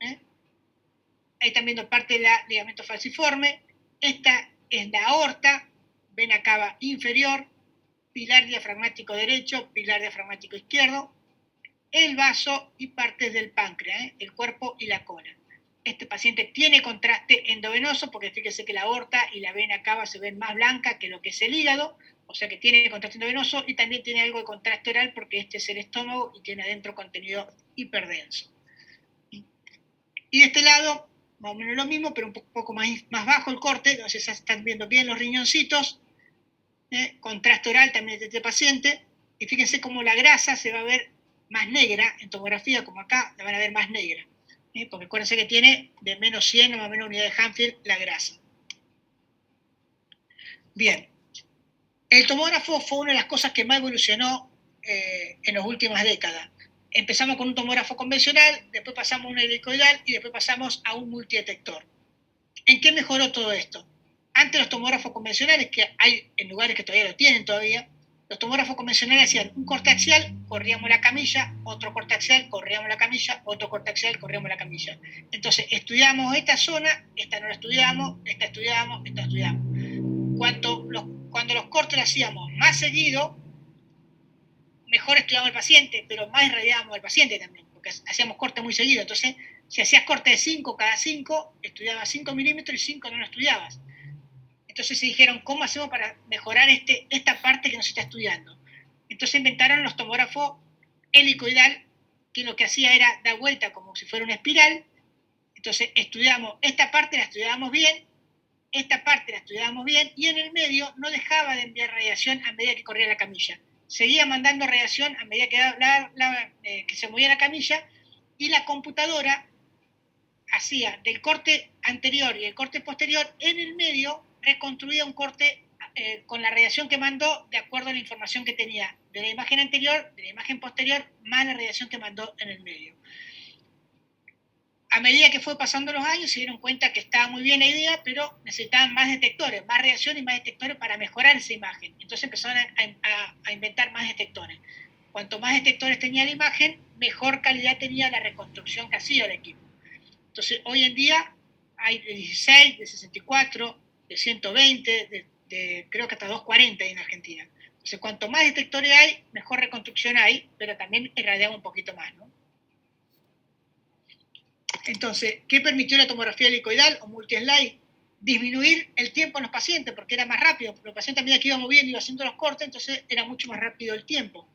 Ahí están viendo parte del ligamento falciforme. Esta es la aorta, vena cava inferior, pilar diafragmático derecho, pilar diafragmático izquierdo, el vaso y partes del páncreas, el cuerpo y la cola. Este paciente tiene contraste endovenoso porque fíjese que la aorta y la vena cava se ven más blanca que lo que es el hígado, o sea que tiene contraste endovenoso, y también tiene algo de contraste oral porque este es el estómago y tiene adentro contenido hiperdenso. Y de este lado, más o menos lo mismo, pero un poco más bajo el corte, entonces ya están viendo bien los riñoncitos, contraste oral también de este paciente, y fíjense cómo la grasa se va a ver más negra en tomografía, como acá, la van a ver más negra, porque acuérdense que tiene de menos 100 o más o menos unidades de Hanfield la grasa. Bien, el tomógrafo fue una de las cosas que más evolucionó en las últimas décadas. Empezamos con un tomógrafo convencional, después pasamos a un helicoidal y después pasamos a un multidetector. ¿En qué mejoró todo esto? Antes los tomógrafos convencionales, que hay en lugares que todavía lo tienen todavía, los tomógrafos convencionales hacían un corte axial, corríamos la camilla, otro corte axial, corríamos la camilla, otro corte axial, corríamos la camilla. Entonces estudiamos esta zona, esta no la estudiamos, esta estudiamos, esta estudiamos. Cuando los cortes los hacíamos más seguido, mejor estudiamos al paciente, pero más irradiábamos al paciente también, porque hacíamos cortes muy seguido. Entonces, si hacías corte de 5 cada 5, estudiabas 5 milímetros y 5 no lo estudiabas. Entonces se dijeron, ¿cómo hacemos para mejorar esta parte que nos está estudiando? Entonces inventaron los tomógrafos helicoidal, que lo que hacía era dar vuelta como si fuera una espiral. Entonces estudiamos esta parte, la estudiábamos bien, esta parte la estudiábamos bien, y en el medio no dejaba de enviar radiación a medida que corría la camilla. Seguía mandando radiación a medida que se movía la camilla, y la computadora hacía del corte anterior y el corte posterior en el medio, reconstruía un corte con la radiación que mandó de acuerdo a la información que tenía de la imagen anterior, de la imagen posterior, más la radiación que mandó en el medio. A medida que fue pasando los años se dieron cuenta que estaba muy bien la idea, pero necesitaban más detectores, más radiación y más detectores para mejorar esa imagen. Entonces empezaron a inventar más detectores. Cuanto más detectores tenía la imagen, mejor calidad tenía la reconstrucción que hacía el equipo. Entonces, hoy en día hay de 16, de 64, de 120, creo que hasta 240 en Argentina. Entonces, cuanto más detectores hay, mejor reconstrucción hay, pero también irradiamos un poquito más, ¿no? Entonces, ¿qué permitió la tomografía helicoidal o multi-slide? Disminuir el tiempo en los pacientes, porque era más rápido. Los pacientes a medida que iban moviendo iban haciendo los cortes, entonces era mucho más rápido el tiempo.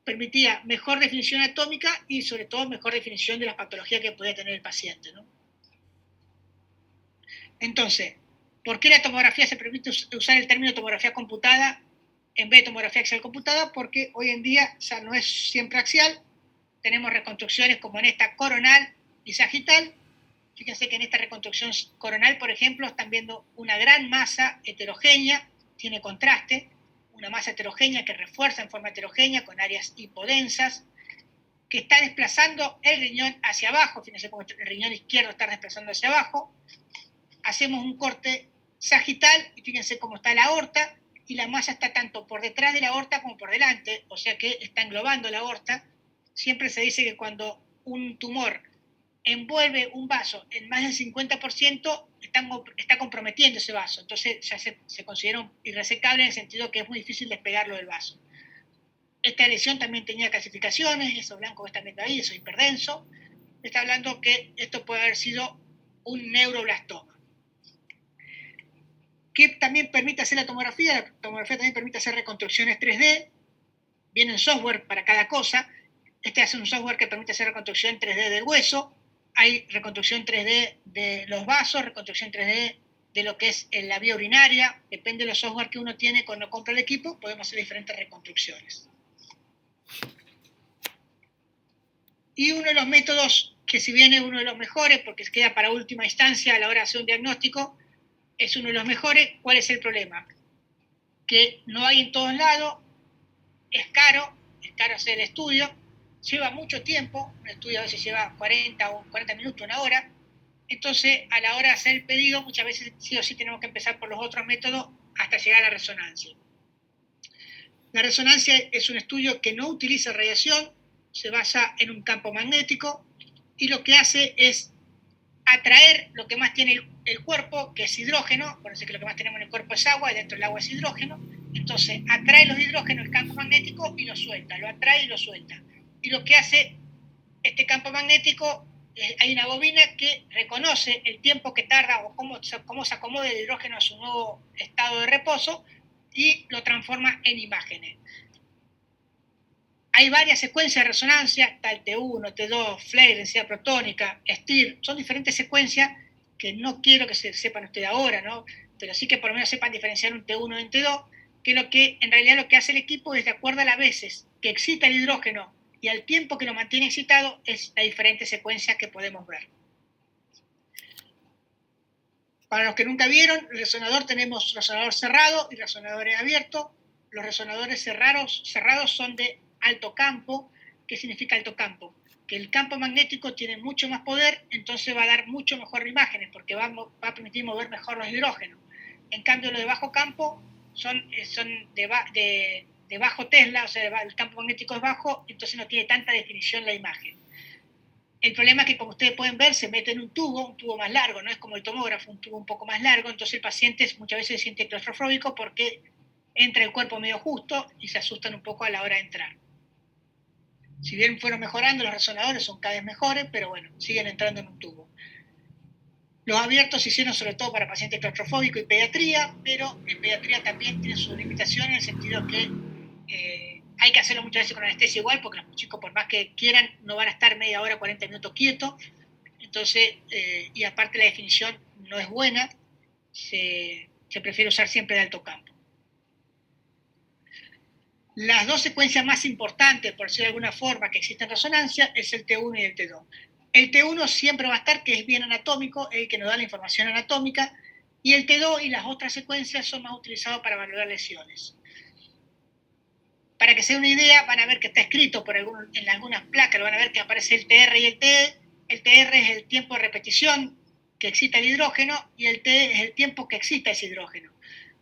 Permitía mejor definición atómica y sobre todo mejor definición de las patologías que podía tener el paciente, ¿no? Entonces, ¿por qué la tomografía se permite usar el término tomografía computada en vez de tomografía axial computada? Porque hoy en día ya no es siempre axial, tenemos reconstrucciones como en esta coronal y sagital. Fíjense que en esta reconstrucción coronal, por ejemplo, están viendo una gran masa heterogénea, tiene contraste, una masa heterogénea que refuerza en forma heterogénea con áreas hipodensas, que está desplazando el riñón hacia abajo. Fíjense cómo el riñón izquierdo está desplazando hacia abajo. Hacemos un corte sagital y fíjense cómo está la aorta, y la masa está tanto por detrás de la aorta como por delante, o sea que está englobando la aorta. Siempre se dice que cuando un tumor envuelve un vaso en más del 50%, está comprometiendo ese vaso, entonces ya se considera irresecable en el sentido que es muy difícil despegarlo del vaso. Esta lesión también tenía calcificaciones, eso blanco que están viendo ahí, eso hiperdenso. Está hablando que esto puede haber sido un neuroblastoma. ¿Qué también permite hacer la tomografía? La tomografía también permite hacer reconstrucciones 3D, vienen software para cada cosa. Este hace un software que permite hacer reconstrucción 3D del hueso, hay reconstrucción 3D de los vasos, reconstrucción 3D de lo que es la vía urinaria, depende de los software que uno tiene cuando compra el equipo, podemos hacer diferentes reconstrucciones. Y uno de los métodos, que si bien es uno de los mejores, porque queda para última instancia a la hora de hacer un diagnóstico, es uno de los mejores. ¿Cuál es el problema? Que no hay en todos lados, es caro hacer el estudio, lleva mucho tiempo, un estudio a veces lleva 40 minutos, una hora. Entonces, a la hora de hacer el pedido, muchas veces sí o sí tenemos que empezar por los otros métodos hasta llegar a la resonancia. La resonancia es un estudio que no utiliza radiación, se basa en un campo magnético y lo que hace es atraer lo que más tiene el cuerpo, que es hidrógeno. Por eso que lo que más tenemos en el cuerpo es agua y dentro del agua es hidrógeno. Entonces atrae los hidrógenos el campo magnético y lo suelta, lo atrae y lo suelta. Y lo que hace este campo magnético, hay una bobina que reconoce el tiempo que tarda o cómo se acomoda el hidrógeno a su nuevo estado de reposo y lo transforma en imágenes. Hay varias secuencias de resonancia, está el T1, T2, Flare, densidad protónica, STIR, son diferentes secuencias que no quiero que se sepan ustedes ahora, ¿no? Pero sí que por lo menos sepan diferenciar un T1 y un T2, que en realidad lo que hace el equipo es de acuerdo a las veces que excita el hidrógeno y al tiempo que lo mantiene excitado, es la diferente secuencia que podemos ver. Para los que nunca vieron, el resonador tenemos resonador cerrado y resonadores abiertos. Los resonadores cerrados son de alto campo. ¿Qué significa alto campo? Que el campo magnético tiene mucho más poder, entonces va a dar mucho mejor imágenes, porque va a permitir mover mejor los hidrógenos. En cambio, los de bajo campo son de bajo Tesla, o sea, el campo magnético es bajo, entonces no tiene tanta definición la imagen. El problema es que, como ustedes pueden ver, se mete en un tubo más largo, no es como el tomógrafo, un tubo un poco más largo, entonces el paciente muchas veces se siente claustrofóbico porque entra el cuerpo medio justo y se asustan un poco a la hora de entrar. Si bien fueron mejorando, los resonadores son cada vez mejores, pero bueno, siguen entrando en un tubo. Los abiertos se hicieron sobre todo para pacientes claustrofóbicos y pediatría, pero en pediatría también tiene sus limitaciones en el sentido que hay que hacerlo muchas veces con anestesia igual, porque los chicos, por más que quieran, no van a estar media hora, 40 minutos quietos. Entonces, y aparte la definición no es buena, se prefiere usar siempre de alto campo. Las dos secuencias más importantes, por decirlo de alguna forma, que existen en resonancia, es el T1 y el T2. El T1 siempre va a estar, que es bien anatómico, el que nos da la información anatómica, y el T2 y las otras secuencias son más utilizados para valorar lesiones. Para que se den una idea, van a ver que está escrito en algunas placas, van a ver que aparece el TR y el TE. El TR es el tiempo de repetición que excita el hidrógeno y el TE es el tiempo que excita ese hidrógeno.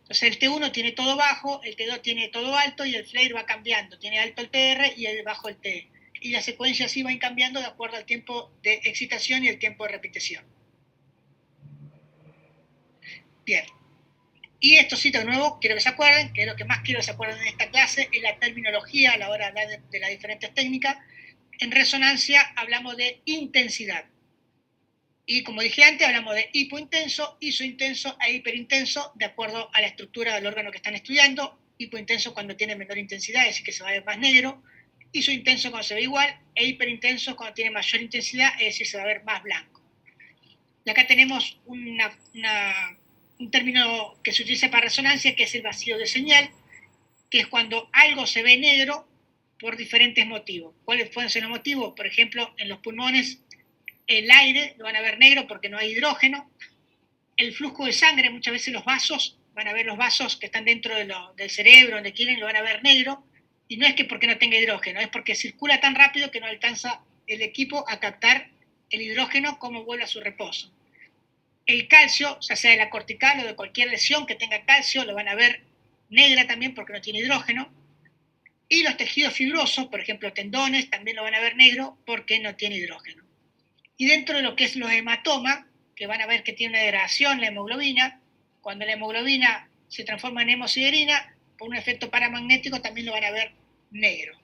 Entonces el T1 tiene todo bajo, el T2 tiene todo alto y el flare va cambiando. Tiene alto el TR y el bajo el TE. Y las secuencias sí van cambiando de acuerdo al tiempo de excitación y el tiempo de repetición. Bien. Y esto sí, de nuevo, quiero que se acuerden, que es lo que más quiero que se acuerden en esta clase, es la terminología a la hora de hablar de las diferentes técnicas. En resonancia hablamos de intensidad. Y como dije antes, hablamos de hipointenso, isointenso e hiperintenso, de acuerdo a la estructura del órgano que están estudiando. Hipointenso cuando tiene menor intensidad, es decir, que se va a ver más negro. Isointenso cuando se ve igual, e hiperintenso cuando tiene mayor intensidad, es decir, se va a ver más blanco. Y acá tenemos un término que se utiliza para resonancia, que es el vacío de señal, que es cuando algo se ve negro por diferentes motivos. ¿Cuáles pueden ser los motivos? Por ejemplo, en los pulmones, el aire lo van a ver negro porque no hay hidrógeno. El flujo de sangre, muchas veces los vasos, van a ver los vasos que están dentro del cerebro, donde quieren, lo van a ver negro. Y no es que porque no tenga hidrógeno, es porque circula tan rápido que no alcanza el equipo a captar el hidrógeno como vuelve a su reposo. El calcio, ya sea de la cortical o de cualquier lesión que tenga calcio, lo van a ver negra también porque no tiene hidrógeno. Y los tejidos fibrosos, por ejemplo tendones, también lo van a ver negro porque no tiene hidrógeno. Y dentro de lo que es los hematomas, que van a ver que tiene una degradación la hemoglobina, cuando la hemoglobina se transforma en hemosiderina, por un efecto paramagnético también lo van a ver negro.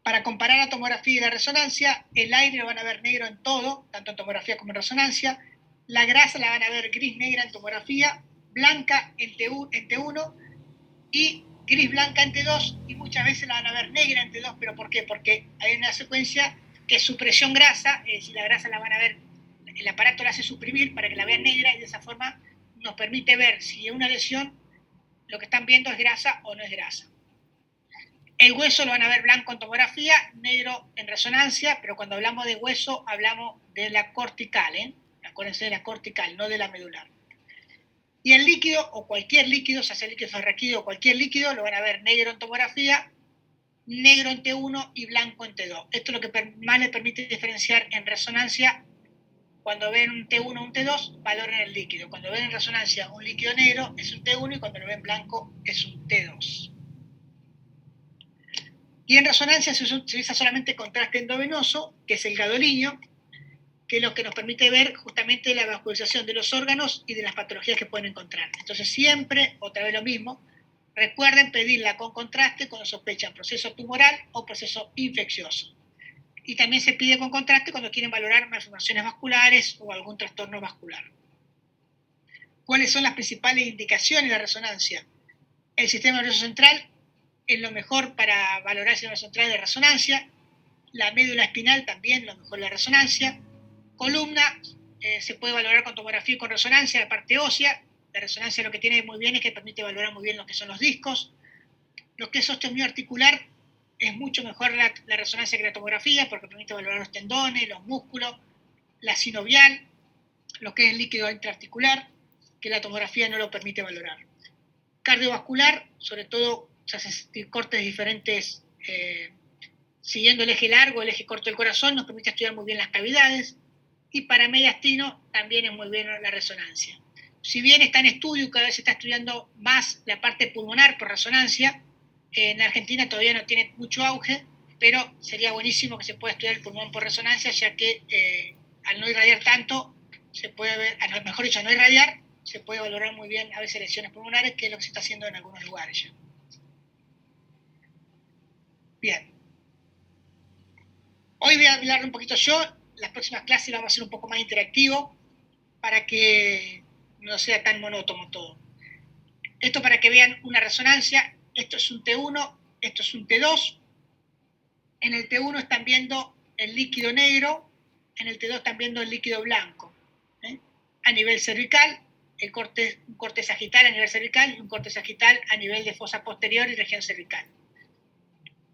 Para comparar la tomografía y la resonancia, el aire lo van a ver negro en todo, tanto en tomografía como en resonancia. La grasa la van a ver gris-negra en tomografía, blanca en T1 y gris-blanca en T2, y muchas veces la van a ver negra en T2. ¿Pero por qué? Porque hay una secuencia que es supresión grasa, es decir, la grasa la van a ver, el aparato la hace suprimir para que la vean negra y de esa forma nos permite ver si es una lesión, lo que están viendo es grasa o no es grasa. El hueso lo van a ver blanco en tomografía, negro en resonancia, pero cuando hablamos de hueso hablamos de la cortical, acuérdense de la cortical, no de la medular. Y el líquido, o cualquier líquido, ya sea líquido ferroquídeo o cualquier líquido, lo van a ver negro en tomografía, negro en T1 y blanco en T2. Esto es lo que más le permite diferenciar en resonancia Cuando ven un T1 o un T2, valoran el líquido. Cuando ven en resonancia un líquido negro, es un T1, y cuando lo ven blanco, es un T2. Y en resonancia se utiliza solamente contraste endovenoso, que es el gadolinio, que es lo que nos permite ver justamente la vascularización de los órganos y de las patologías que pueden encontrar. Entonces siempre, otra vez lo mismo, recuerden pedirla con contraste cuando sospechan proceso tumoral o proceso infeccioso. Y también se pide con contraste cuando quieren valorar malformaciones vasculares o algún trastorno vascular. ¿Cuáles son las principales indicaciones de la resonancia? El sistema nervioso central es lo mejor para valorar el sistema nervioso central de resonancia. La médula espinal también lo mejor de la resonancia. Columna se puede valorar con tomografía y con resonancia, la parte ósea. La resonancia lo que tiene muy bien es que permite valorar muy bien lo que son los discos. Lo que es osteomiarticular es mucho mejor la resonancia que la tomografía, porque permite valorar los tendones, los músculos, la sinovial, lo que es el líquido intraarticular, que la tomografía no lo permite valorar. Cardiovascular, sobre todo se hacen cortes diferentes siguiendo el eje largo, el eje corto del corazón, nos permite estudiar muy bien las cavidades. Y para mediastino también es muy bien la resonancia. Si bien está en estudio y cada vez se está estudiando más la parte pulmonar por resonancia, en Argentina todavía no tiene mucho auge, pero sería buenísimo que se pueda estudiar el pulmón por resonancia, ya que al no irradiar tanto, se puede ver, mejor dicho, al no irradiar, se puede valorar muy bien a veces lesiones pulmonares, que es lo que se está haciendo en algunos lugares ya. Bien. Hoy voy a hablar un poquito yo, las próximas clases vamos a hacer un poco más interactivo para que no sea tan monótono todo. Esto para que vean una resonancia, esto es un T1, esto es un T2. En el T1 están viendo el líquido negro, en el T2 están viendo el líquido blanco. A nivel cervical, un corte sagital a nivel cervical y un corte sagital a nivel de fosa posterior y región cervical.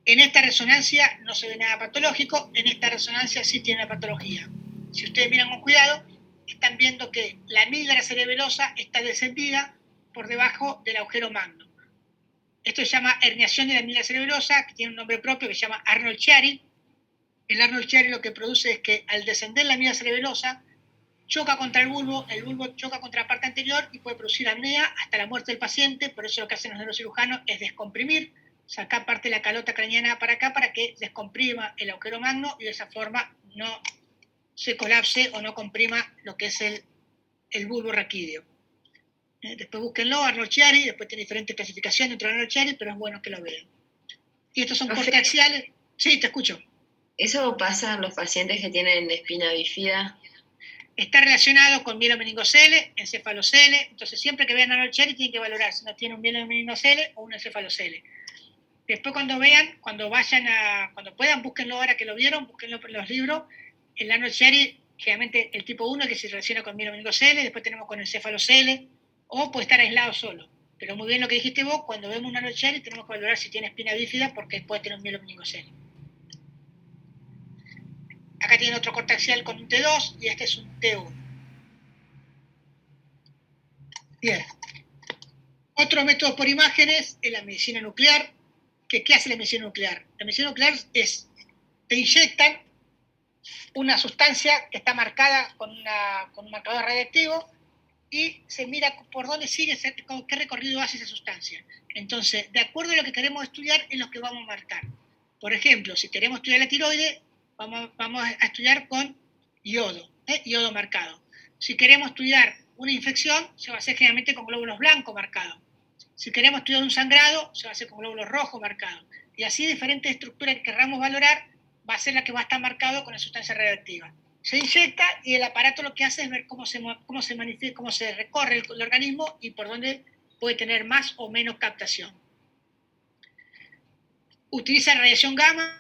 En esta resonancia no se ve nada patológico, en esta resonancia sí tiene una patología. Si ustedes miran con cuidado, están viendo que la amígdala cerebelosa está descendida por debajo del agujero magno. Esto se llama herniación de la amígdala cerebelosa, que tiene un nombre propio que se llama Arnold-Chiari. El Arnold-Chiari lo que produce es que al descender la amígdala cerebelosa, choca contra el bulbo choca contra la parte anterior y puede producir apnea hasta la muerte del paciente. Por eso lo que hacen los neurocirujanos es descomprimir, sacar parte de la calota craneana para acá para que descomprima el agujero magno y de esa forma no se colapse o no comprima lo que es el bulbo raquídeo. Después búsquenlo, Arnold-Chiari, después tiene diferentes clasificaciones dentro de Arnold-Chiari, pero es bueno que lo vean. Y estos son cortes axiales. Sí, te escucho. ¿Eso pasa en los pacientes que tienen espina bífida? Está relacionado con mielomeningocele, encefalocele. Entonces, siempre que vean Arnold-Chiari, tienen que valorar si no tiene un mielomeningocele o un encefalocele. Después, cuando puedan, búsquenlo ahora que lo vieron, búsquenlo en los libros. El Arnold-Chiari, generalmente el tipo 1 que se relaciona con mielomeningocele, después tenemos con encefalocele, o puede estar aislado solo. Pero muy bien lo que dijiste vos, cuando vemos un Arnold-Chiari tenemos que valorar si tiene espina bífida porque puede tener un mielomeningocele. Acá tiene otro corte axial con un T2 y este es un T1. Bien. Otro método por imágenes es la medicina nuclear. ¿Qué hace la medicina nuclear? La medicina nuclear es, te inyectan una sustancia que está marcada con un marcador radiactivo y se mira por dónde sigue, qué recorrido hace esa sustancia. Entonces, de acuerdo a lo que queremos estudiar, es lo que vamos a marcar. Por ejemplo, si queremos estudiar la tiroides, vamos a estudiar con yodo, yodo marcado. Si queremos estudiar una infección, se va a hacer generalmente con glóbulos blancos marcados. Si queremos estudiar un sangrado, se va a hacer con glóbulos rojos marcados. Y así diferentes estructuras que queramos valorar va a ser la que va a estar marcado con la sustancia radioactiva. Se inyecta y el aparato lo que hace es ver cómo se recorre el organismo y por dónde puede tener más o menos captación. Utiliza radiación gamma.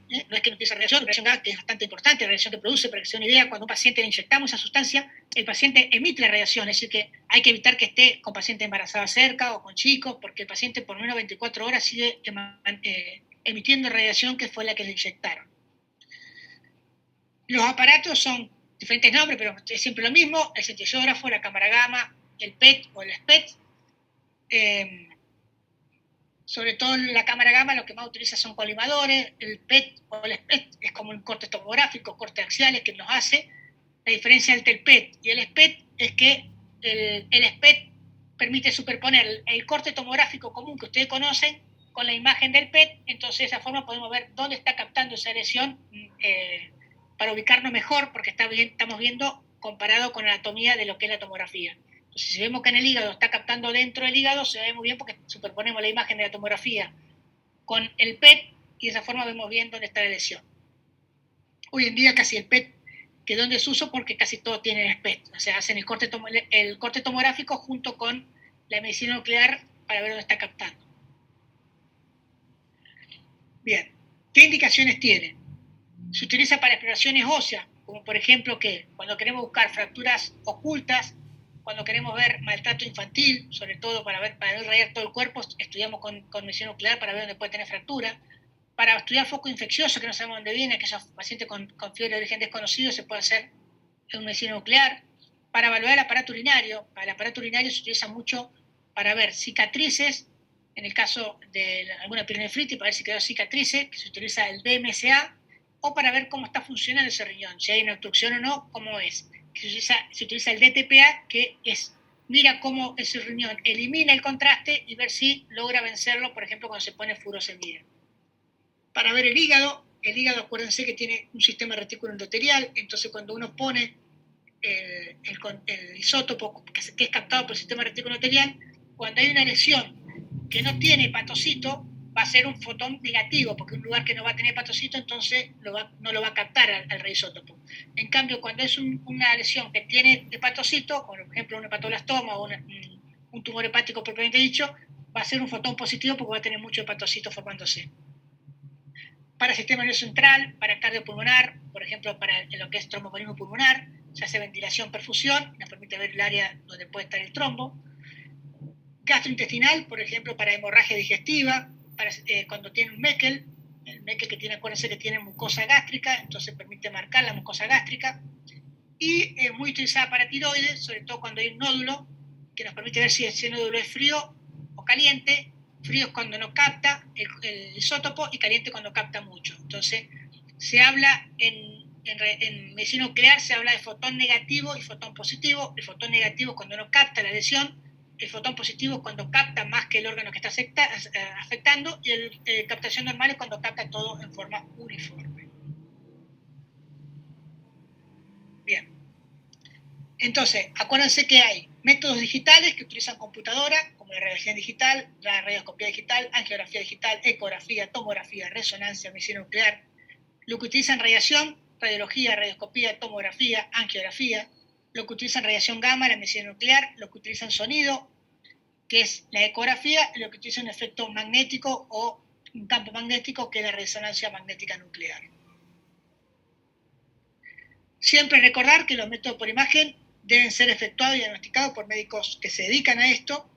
No es que no utiliza radiación gamma, que es bastante importante, la radiación que produce, para que se den una idea, cuando a un paciente le inyectamos esa sustancia, el paciente emite la radiación, es decir, que hay que evitar que esté con paciente embarazada cerca o con chicos, porque el paciente por menos 24 horas sigue emitiendo radiación que fue la que le inyectaron. Los aparatos son diferentes nombres, pero es siempre lo mismo: el centellógrafo, la cámara gamma, el PET o el SPECT. Sobre todo en la cámara gamma lo que más utiliza son colimadores, el PET o el SPET es como un corte tomográfico, cortes axiales que nos hace. La diferencia entre el PET y el SPET es que el SPET permite superponer el corte tomográfico común que ustedes conocen con la imagen del PET, entonces de esa forma podemos ver dónde está captando esa lesión para ubicarnos mejor, porque estamos viendo comparado con la anatomía de lo que es la tomografía. Entonces, si vemos que en el hígado está captando dentro del hígado, se ve muy bien porque superponemos la imagen de la tomografía con el PET y de esa forma vemos bien dónde está la lesión. Hoy en día casi el PET quedó en desuso porque casi todo tiene el PET, o sea, hacen el corte tomográfico junto con la medicina nuclear para ver dónde está captando. Bien, ¿qué indicaciones tiene? Se utiliza para exploraciones óseas, como por ejemplo que cuando queremos buscar fracturas ocultas, cuando queremos ver maltrato infantil, sobre todo para no rayar todo el cuerpo, estudiamos con medicina nuclear para ver dónde puede tener fractura. Para estudiar foco infeccioso, que no sabemos dónde viene, aquellos pacientes con fiebre de origen desconocido, se puede hacer en medicina nuclear. Para evaluar el aparato urinario, para el aparato urinario se utiliza mucho para ver cicatrices, en el caso de alguna pielonefritis, para ver si quedó cicatrices, que se utiliza el DMSA, o para ver cómo está funcionando ese riñón, si hay una obstrucción o no, cómo es. Se utiliza el DTPA, que mira cómo ese riñón elimina el contraste y ver si logra vencerlo, por ejemplo, cuando se pone furosemida. Para ver el hígado, acuérdense que tiene un sistema retículo endotelial, entonces cuando uno pone el isótopo que es captado por el sistema retículo endotelial, cuando hay una lesión que no tiene hepatocito, va a ser un fotón negativo, porque un lugar que no va a tener hepatocito, entonces no lo va a captar al reisótopo. En cambio, cuando es una lesión que tiene hepatocito, por ejemplo un hepatoblastoma o un tumor hepático propiamente dicho, va a ser un fotón positivo porque va a tener mucho hepatocito formándose. Para el sistema nervioso central, para cardiopulmonar, por ejemplo, para lo que es tromboembolismo pulmonar, se hace ventilación-perfusión, nos permite ver el área donde puede estar el trombo. Gastrointestinal, por ejemplo, para hemorragia digestiva, cuando tiene un Meckel, el Meckel que tiene, acuérdense que tiene mucosa gástrica, entonces permite marcar la mucosa gástrica. Y es muy utilizada para tiroides, sobre todo cuando hay un nódulo, que nos permite ver si ese nódulo es frío o caliente. Frío es cuando no capta el isótopo y caliente cuando capta mucho. Entonces, se habla en medicina nuclear, se habla de fotón negativo y fotón positivo. El fotón negativo es cuando no capta la lesión, el fotón positivo es cuando capta más que el órgano que está afectando, y el captación normal es cuando capta todo en forma uniforme. Bien. Entonces, acuérdense que hay métodos digitales que utilizan computadora, como la radiografía digital, la radioscopía digital, angiografía digital, ecografía, tomografía, resonancia, medicina nuclear. Lo que utilizan radiación, radiología, radioscopía, tomografía, angiografía. Lo que utilizan radiación gamma, la medicina nuclear. Lo que utilizan sonido, que es la ecografía. Y lo que utilizan un efecto magnético o un campo magnético, que es la resonancia magnética nuclear. Siempre recordar que los métodos por imagen deben ser efectuados y diagnosticados por médicos que se dedican a esto,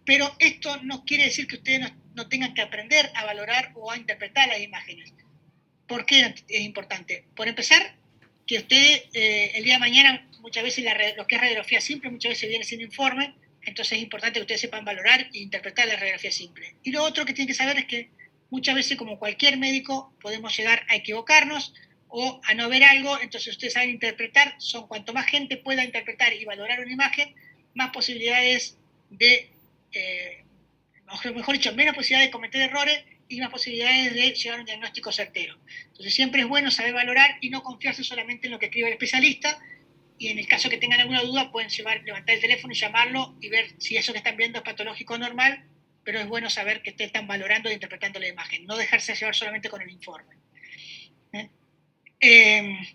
pero esto no quiere decir que ustedes no tengan que aprender a valorar o a interpretar las imágenes. ¿Por qué es importante? Por empezar, que ustedes el día de mañana, muchas veces lo que es radiografía simple, muchas veces viene sin informe, entonces es importante que ustedes sepan valorar e interpretar la radiografía simple. Y lo otro que tienen que saber es que muchas veces, como cualquier médico, podemos llegar a equivocarnos o a no ver algo, entonces ustedes saben interpretar, cuanto más gente pueda interpretar y valorar una imagen, más posibilidades mejor dicho, menos posibilidades de cometer errores y más posibilidades de llegar a un diagnóstico certero. Entonces siempre es bueno saber valorar y no confiarse solamente en lo que escribe el especialista, y en el caso que tengan alguna duda pueden levantar el teléfono y llamarlo y ver si eso que están viendo es patológico o normal, pero es bueno saber que te están valorando e interpretando la imagen, no dejarse llevar solamente con el informe.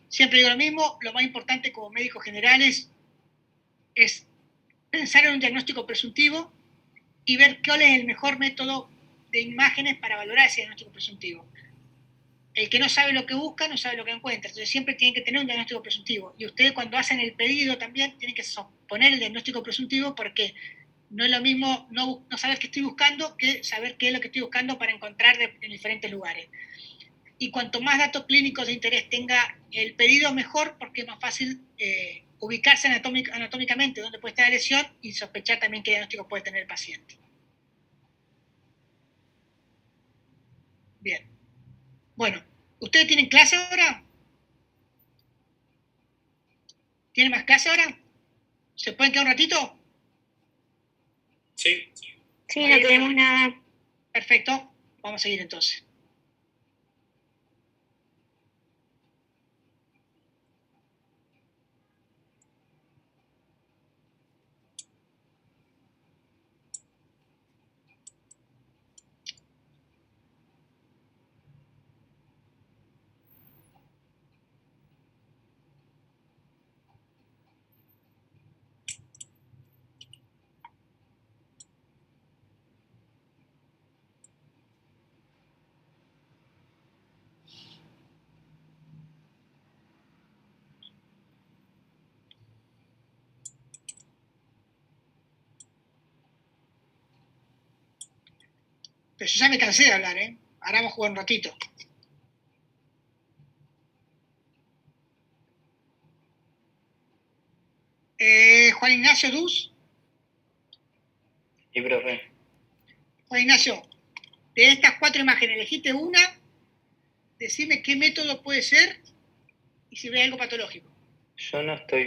Siempre digo lo mismo, lo más importante como médicos generales es pensar en un diagnóstico presuntivo y ver cuál es el mejor método de imágenes para valorar ese diagnóstico presuntivo. El que no sabe lo que busca, no sabe lo que encuentra. Entonces siempre tienen que tener un diagnóstico presuntivo. Y ustedes cuando hacen el pedido también tienen que poner el diagnóstico presuntivo, porque no es lo mismo no saber qué estoy buscando que saber qué es lo que estoy buscando para encontrar en diferentes lugares. Y cuanto más datos clínicos de interés tenga el pedido, mejor, porque es más fácil ubicarse anatómicamente dónde puede estar la lesión y sospechar también qué diagnóstico puede tener el paciente. Bien. Bueno, ¿ustedes tienen clase ahora? ¿Tienen más clase ahora? ¿Se pueden quedar un ratito? Sí. Sí, no tenemos nada. Perfecto. Vamos a seguir entonces. Pero yo ya me cansé de hablar, ¿eh? Ahora vamos a jugar un ratito. Juan Ignacio Dus. Sí, profe. Juan Ignacio, de estas 4 imágenes, elegiste una, decime qué método puede ser y si ve algo patológico. Yo no estoy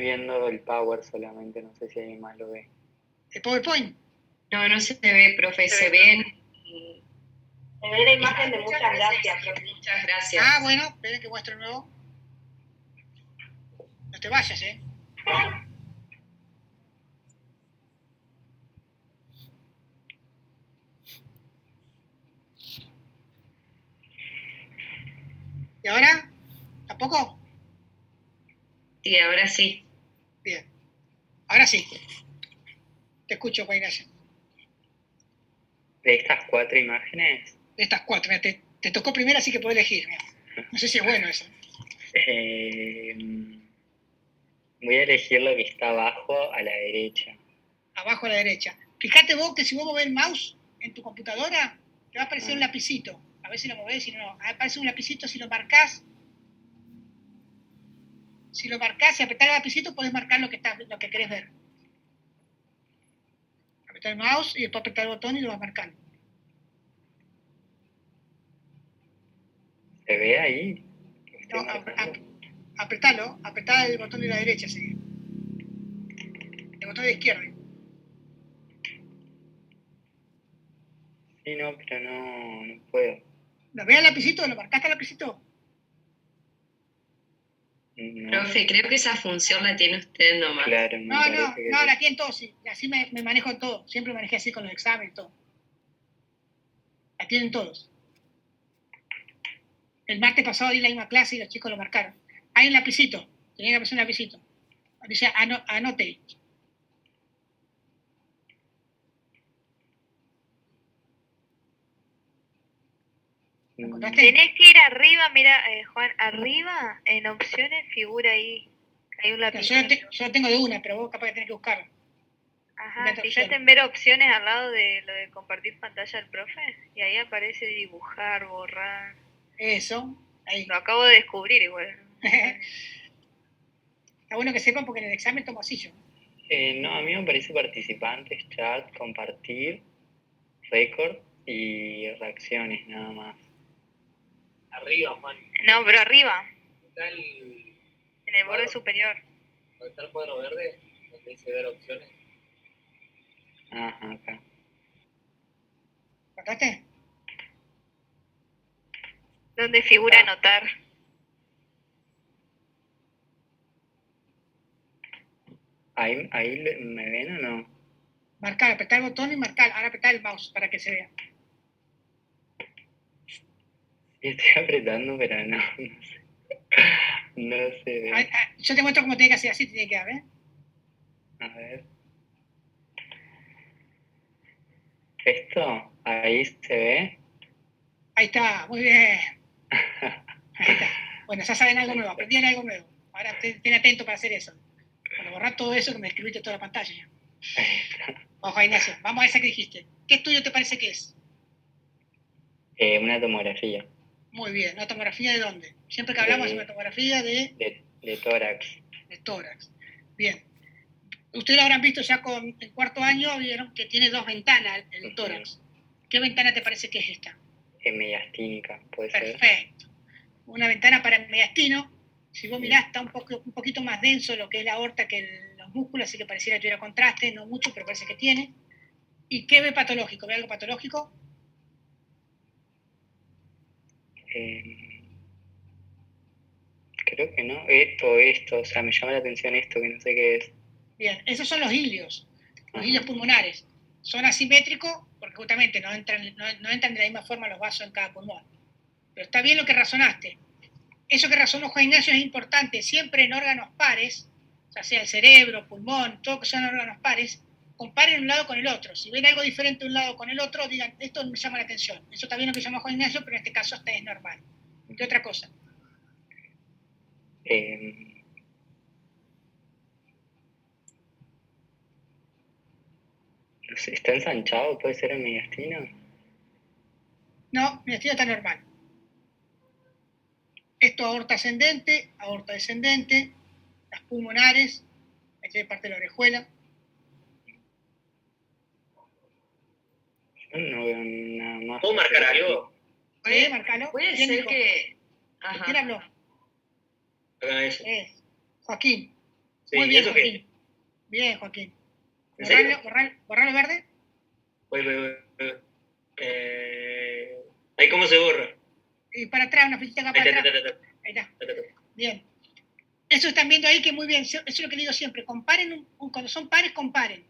viendo el power solamente, no sé si alguien más lo ve. ¿El PowerPoint? No se ve, profe, se ven. Se ve la imagen de muchas gracias, profe. Muchas gracias. Ah, bueno, esperen que muestro de nuevo. No te vayas, ¿eh? ¿Y ahora? ¿Tampoco? Sí, ahora sí. Bien. Ahora sí. Te escucho, Juan Ignacio. De estas 4 imágenes, De estas 4, mira, te tocó primero, así que podés elegir. Mira. No sé si es bueno eso. voy a elegir lo que está abajo a la derecha. Abajo a la derecha. Fíjate vos que si vos movés el mouse en tu computadora, te va a aparecer un lapicito. A ver si lo movés, si no. Aparece un lapicito, si lo marcás. Si lo marcás, si apretás el lapicito, podés marcar lo que querés ver. Apretar el mouse y después apretar el botón y lo vas marcando. ¿Se ve ahí? No, apretá el botón de la derecha, sí. El botón de la izquierda. Sí, no, pero no puedo. ¿Lo ves el lapicito? ¿Lo marcaste el lapicito? No, Profe, creo que esa función la tiene usted nomás. claro, me No, parece que sí. la tienen todos, sí. Así me manejo en todo. Siempre manejé así con los exámenes y todo. La tienen todos. El martes pasado di la misma clase y los chicos lo marcaron. Hay un lapicito. Tenía que aparecer un lapicito. Dice anote. ¿Lo encontraste? Tenés que ir arriba, mira, Juan, arriba en opciones figura ahí. Hay un lápiz. Yo lo tengo de una, pero vos capaz que tenés que buscarlo. Ajá, fíjate en ver opciones al lado de lo de compartir pantalla del profe. Y ahí aparece dibujar, borrar. Eso, ahí. Lo acabo de descubrir igual. Está bueno que sepan porque en el examen tomo así yo. No, a mí me parece participantes, chat, compartir, récord y reacciones, nada más. Arriba, Juan. No, pero arriba, Está en el borde superior. donde está el cuadro verde, donde dice ver opciones. Ajá, acá. ¿Encontraste? Donde figura anotar. ¿Ahí me ven o no? Marcar, apretar el botón y marcar. Ahora apretar el mouse para que se vea. Sí, estoy apretando, pero no sé. No sé. Yo te muestro cómo tiene que hacer, así tiene que quedar, ¿eh? A ver. ¿Esto? ¿Ahí se ve? Ahí está, muy bien. Ahí está. Bueno, ya saben algo nuevo, aprendieron algo nuevo. Ahora estén atentos para hacer eso. Bueno, borrar todo eso que me escribiste toda la pantalla ya. Ojo, Ignacio, vamos a esa que dijiste. ¿Qué estudio te parece que es? Una tomografía. Muy bien, ¿una tomografía de dónde? Siempre que hablamos de una tomografía de tórax. De tórax. Bien. Ustedes lo habrán visto ya con el 4º año, vieron que tiene 2 ventanas el tórax. ¿Qué ventana te parece que es esta? mediastínica, puede ser. Perfecto. Una ventana para el mediastino. Si vos mirás, está un poquito más denso lo que es la aorta que los músculos, así que pareciera que tuviera contraste, no mucho, pero parece que tiene. ¿Y qué ve patológico? ¿Ve algo patológico? Creo que no. Esto, o sea, me llama la atención esto, que no sé qué es. Bien, esos son los ilios Ajá. ilios pulmonares. Son asimétricos porque justamente no entran de la misma forma los vasos en cada pulmón. Pero está bien lo que razonaste. Eso que razonó Juan Ignacio es importante. Siempre en órganos pares, ya sea el cerebro, pulmón, todo que sean órganos pares, comparen un lado con el otro. Si ven algo diferente de un lado con el otro, digan, esto me llama la atención. Eso está bien lo que llama Juan Ignacio, pero en este caso hasta es normal. ¿Qué otra cosa? No sé, ¿está ensanchado? ¿Puede ser el mediastino? No, mi estilo está normal. Esto aorta ascendente, aorta descendente, las pulmonares, aquí hay parte de la orejuela. Yo no veo nada más. ¿Puedo marcar algo? ¿Sí? Marcalo. Puede Bien, ser hijo. que... ¿Quién habló? Hagan eso. Joaquín. Sí, Muy bien, ¿eso qué? Joaquín. Bien, Joaquín. ¿En serio? Borralo verde. Voy. Ahí, ¿cómo se borra? Y para atrás, una flechita acá para atrás. Ahí está. Bien. Eso están viendo ahí que muy bien. Eso es lo que le digo siempre. Comparen, cuando son pares, comparen.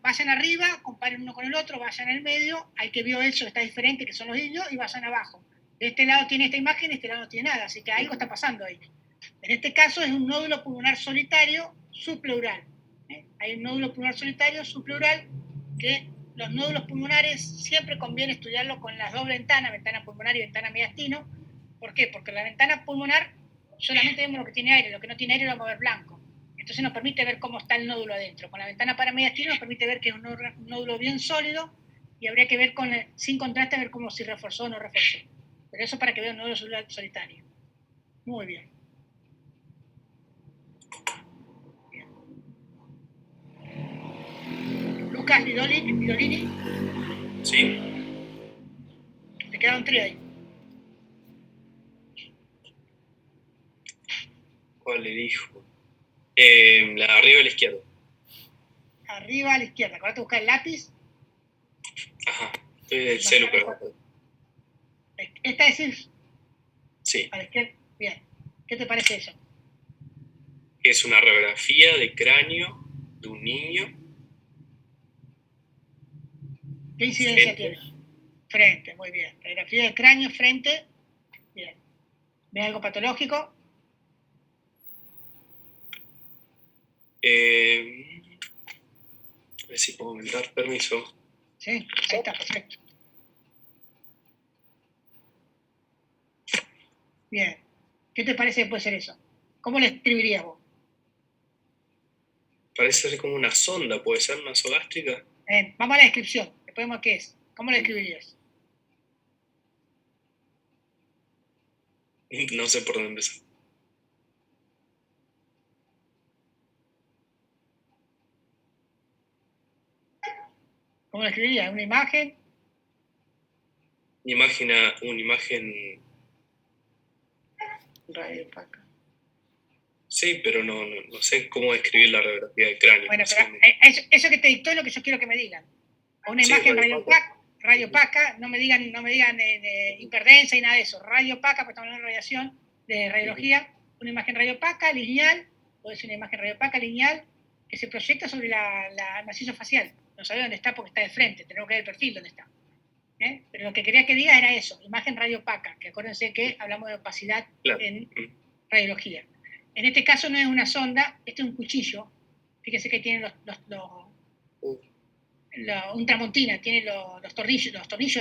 Vayan arriba, comparen uno con el otro, vayan al medio, hay que vio eso, está diferente, que son los hilios, y vayan abajo. De este lado tiene esta imagen, de este lado no tiene nada, así que algo está pasando ahí. En este caso es un nódulo pulmonar solitario subpleural. Hay un nódulo pulmonar solitario subpleural que los nódulos pulmonares siempre conviene estudiarlo con las dos ventanas, ventana pulmonar y ventana mediastino. ¿Por qué? Porque la ventana pulmonar solamente vemos lo que tiene aire, lo que no tiene aire lo vamos a ver blanco. Entonces nos permite ver cómo está el nódulo adentro. Con la ventana paramediastina nos permite ver que es un nódulo bien sólido y habría que ver sin contraste, ver cómo si reforzó o no reforzó. Pero eso para que vean un nódulo solitario. Muy bien. Lucas Lidolini. Sí. Te quedaron 3 ahí. ¿Cuál elijo? La de arriba a la izquierda. Arriba a la izquierda. Acabas de buscar el lápiz. Ajá. Estoy del celu, pero... Esta es Sí. a la izquierda. Bien. ¿Qué te parece eso? Es una radiografía de cráneo de un niño. ¿Qué incidencia Frente. tiene? Frente, muy bien. Radiografía de cráneo, frente. Bien. ¿Ve algo patológico? A ver si puedo aumentar, permiso. Sí, ahí está, perfecto. Bien. ¿Qué te parece que puede ser eso? ¿Cómo le escribirías vos? Parece ser como una sonda, ¿puede ser nasogástrica? Vamos a la descripción. Después vemos qué es. ¿Cómo le escribirías? No sé por dónde empezar. ¿Cómo le escribirías? ¿Una imagen? Una imagen... Radio Paca. Sí, pero no sé cómo describir la radiografía del cráneo. Bueno, No sé pero cómo- eso que te dictó es lo que yo quiero que me digan. Una Sí, imagen radio radio opaca, no me digan hiperdensa y nada de eso. Radio opaca, porque estamos hablando de radiación, de radiología. Una imagen radio opaca, lineal, puede ser una imagen radio opaca, lineal, que se proyecta sobre el macizo facial. No sabemos dónde está porque está de frente, tenemos que ver el perfil dónde está. Pero lo que quería que diga era eso, imagen radio opaca, que acuérdense que hablamos de opacidad Claro. en radiología. En este caso no es una sonda, este es un cuchillo. Fíjense que tiene un tramontina, tiene los tornillos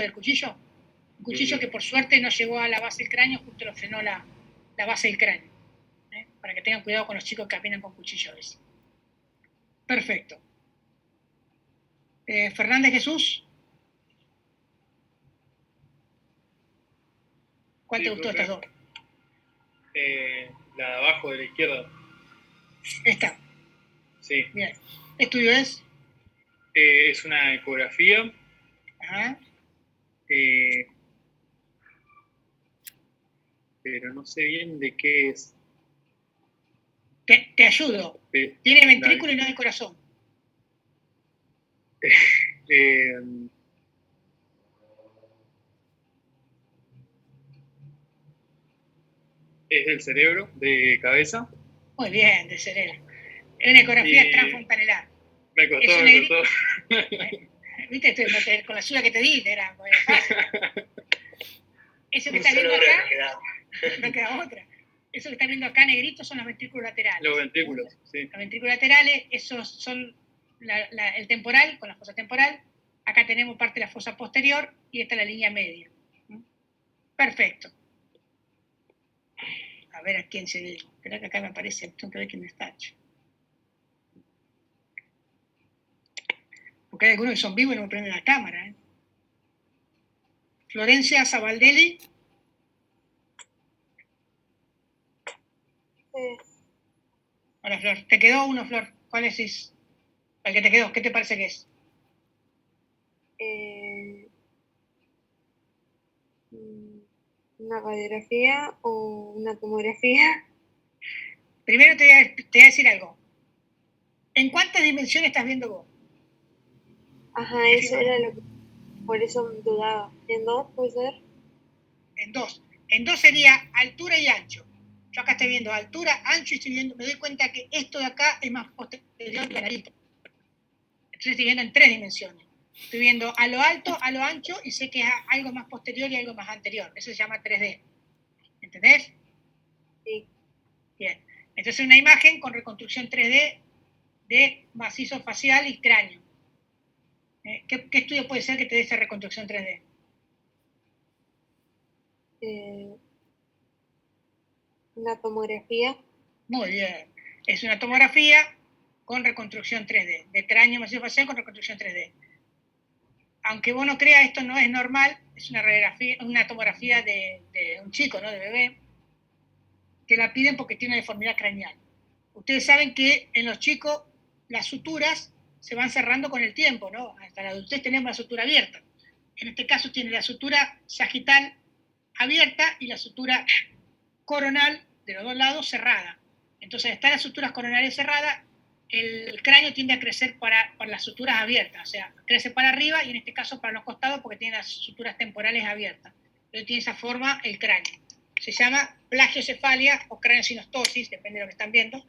del cuchillo. Un cuchillo que por suerte no llegó a la base del cráneo, justo lo frenó la base del cráneo. Para que tengan cuidado con los chicos que caminan con cuchillos. Perfecto. Fernández Jesús. ¿Cuál te gustó de estas dos? La de abajo de la izquierda. Esta. Sí. Bien. ¿Qué estudio es? Es una ecografía. Ajá. pero no sé bien de qué es. Te ayudo. Tiene ventrículo y no de corazón. ¿Es del cerebro? ¿De cabeza? Muy bien, de cerebro. Es una ecografía transfontanelar. Me costó. ¿Viste? Con la ayuda que te di, era fácil. Eso que estás viendo acá, no queda otra. Eso que estás viendo acá negrito son los ventrículos laterales. Los ventrículos, sí. Los ventrículos laterales, esos son el temporal, con la fosa temporal. Acá tenemos parte de la fosa posterior y esta es la línea media. Perfecto. A ver a quién se ve. Espera que acá me aparece, tengo que ver quién está hecho. Porque hay algunos que son vivos y no me prenden la cámara. Florencia Zabaldelli. Hola, Flor. ¿Te quedó uno, Flor? ¿Cuál es? El que te quedó, ¿qué te parece que es? ¿Una radiografía o una tomografía? Primero te voy a decir algo. ¿En cuántas dimensiones estás viendo vos? Ajá, eso era lo que... Por eso dudaba. ¿En 2 puede ser? En 2. En 2 sería altura y ancho. Yo acá estoy viendo altura, ancho y me doy cuenta que esto de acá es más posterior que la nariz. Entonces estoy viendo en 3 dimensiones. Estoy viendo a lo alto, a lo ancho y sé que es algo más posterior y algo más anterior. Eso se llama 3D. ¿Entendés? Sí. Bien. Entonces una imagen con reconstrucción 3D de macizo facial y cráneo. ¿Qué estudio puede ser que te dé esa reconstrucción 3D? ¿Una tomografía? Muy bien. Es una tomografía con reconstrucción 3D, de cráneo macizo facial con reconstrucción 3D. Aunque vos no creas, esto no es normal, es una tomografía de un chico, ¿no? De bebé, que la piden porque tiene una deformidad craneal. Ustedes saben que en los chicos las suturas se van cerrando con el tiempo, ¿no? Hasta la adultez tenemos la sutura abierta. En este caso tiene la sutura sagital abierta y la sutura coronal de los dos lados cerrada. Entonces, están las suturas coronales cerradas, el cráneo tiende a crecer para las suturas abiertas, o sea, crece para arriba y en este caso para los costados porque tiene las suturas temporales abiertas. Entonces tiene esa forma el cráneo. Se llama plagiocefalia o craneosinostosis, depende de lo que están viendo,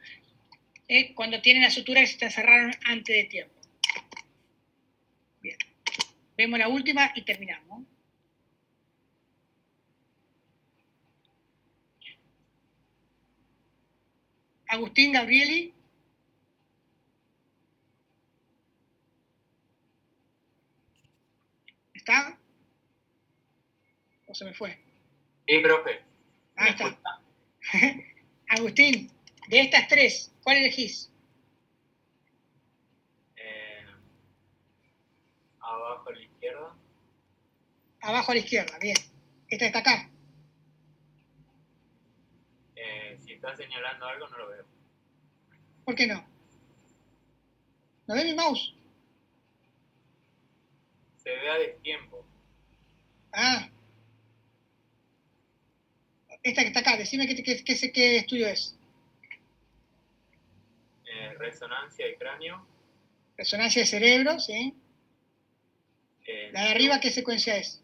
cuando tienen las suturas que se cerraron antes de tiempo. Bien. Vemos la última y terminamos. Agustín Gabrieli. ¿Está? ¿O se me fue? Sí, profe. Ah, está. Agustín, de estas 3, ¿cuál elegís? Abajo a la izquierda. Abajo a la izquierda, bien. Esta está acá. Si está señalando algo, no lo veo. ¿Por qué no? ¿No ve mi mouse? Se ve a destiempo. Ah. Esta que está acá, decime qué estudio es. Resonancia de cráneo. Resonancia de cerebro, ¿sí? La de arriba, ¿qué secuencia es?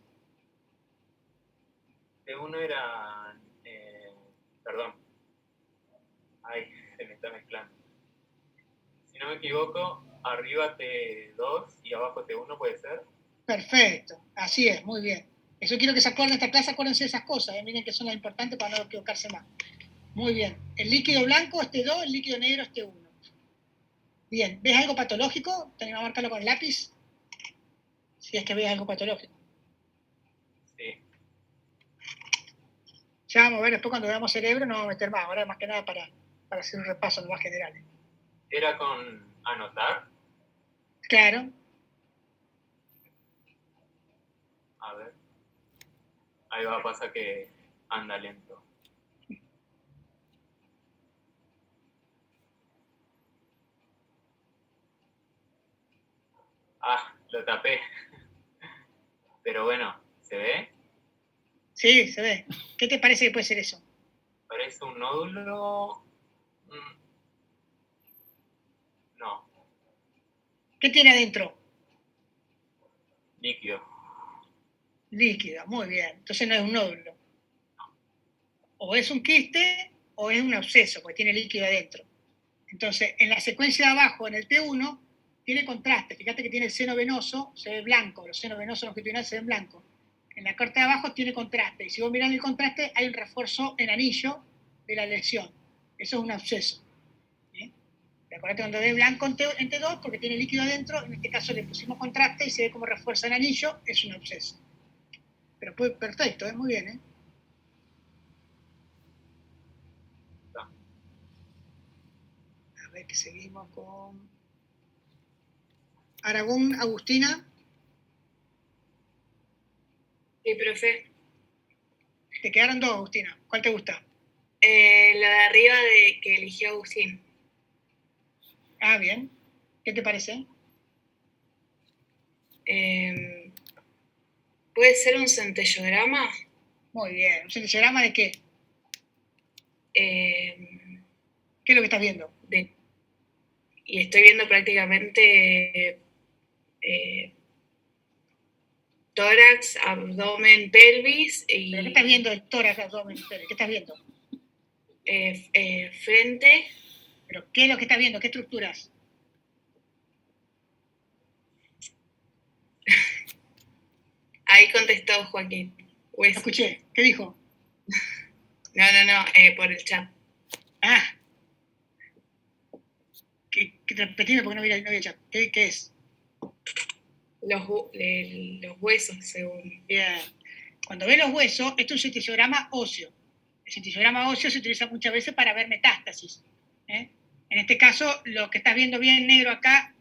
Uno era... perdón. Ay, se me está mezclando. Si no me equivoco, arriba T2 y abajo T1 puede ser. Perfecto, así es, muy bien. Eso quiero que se acuerden de esta clase, acuérdense de esas cosas, miren que son las importantes para no equivocarse más. Muy bien. El líquido blanco es T2, el líquido negro es T1. Bien, ¿ves algo patológico? Tenemos que marcarlo con el lápiz. Si es que ves algo patológico. Sí. Ya vamos a ver, después cuando veamos cerebro nos vamos a meter más. Ahora más que nada para hacer un repaso más general. ¿Era con anotar? Claro. A ver. Ahí va, pasa que anda lento. Ah, lo tapé. Pero bueno, ¿se ve? Sí, se ve. ¿Qué te parece que puede ser eso? ¿Es un nódulo? No, ¿Qué tiene adentro? líquido. Líquido, muy bien. Entonces no es un nódulo. O es un quiste o es un absceso, porque tiene líquido adentro. Entonces, en la secuencia de abajo, en el T1, tiene contraste. Fíjate que tiene el seno venoso, se ve blanco. Los senos venosos longitudinales se ven blancos. En la parte de abajo tiene contraste. Y si vos mirás el contraste, hay un refuerzo en anillo de la lesión. Eso es un absceso. Acuérdate cuando ves blanco en T2, porque tiene líquido adentro, en este caso le pusimos contraste y se ve como refuerza el anillo, es un absceso. Pero pues, perfecto, muy bien, A ver que seguimos con Aragón, Agustina. Sí, profe. Te quedaron dos, Agustina. ¿Cuál te gusta? Lo de arriba de que eligió Agustín. Ah, bien. ¿Qué te parece? ¿Puede ser un centellograma? Muy bien. ¿Un centellograma de qué? ¿Qué es lo que estás viendo? Y estoy viendo prácticamente tórax, abdomen, pelvis y... ¿Pero qué estás viendo del tórax, abdomen, pelvis? ¿Qué estás viendo? Frente. ¿Pero qué es lo que estás viendo? ¿Qué estructuras? Ahí contestó Joaquín. No escuché. ¿Qué dijo? No, por el chat. Ah. Repetime porque no vi el chat. ¿Qué es? Los huesos, según. Bien. Cuando ves los huesos, esto es un centellograma óseo. El centellograma óseo se utiliza muchas veces para ver metástasis. En este caso, lo que estás viendo bien negro acá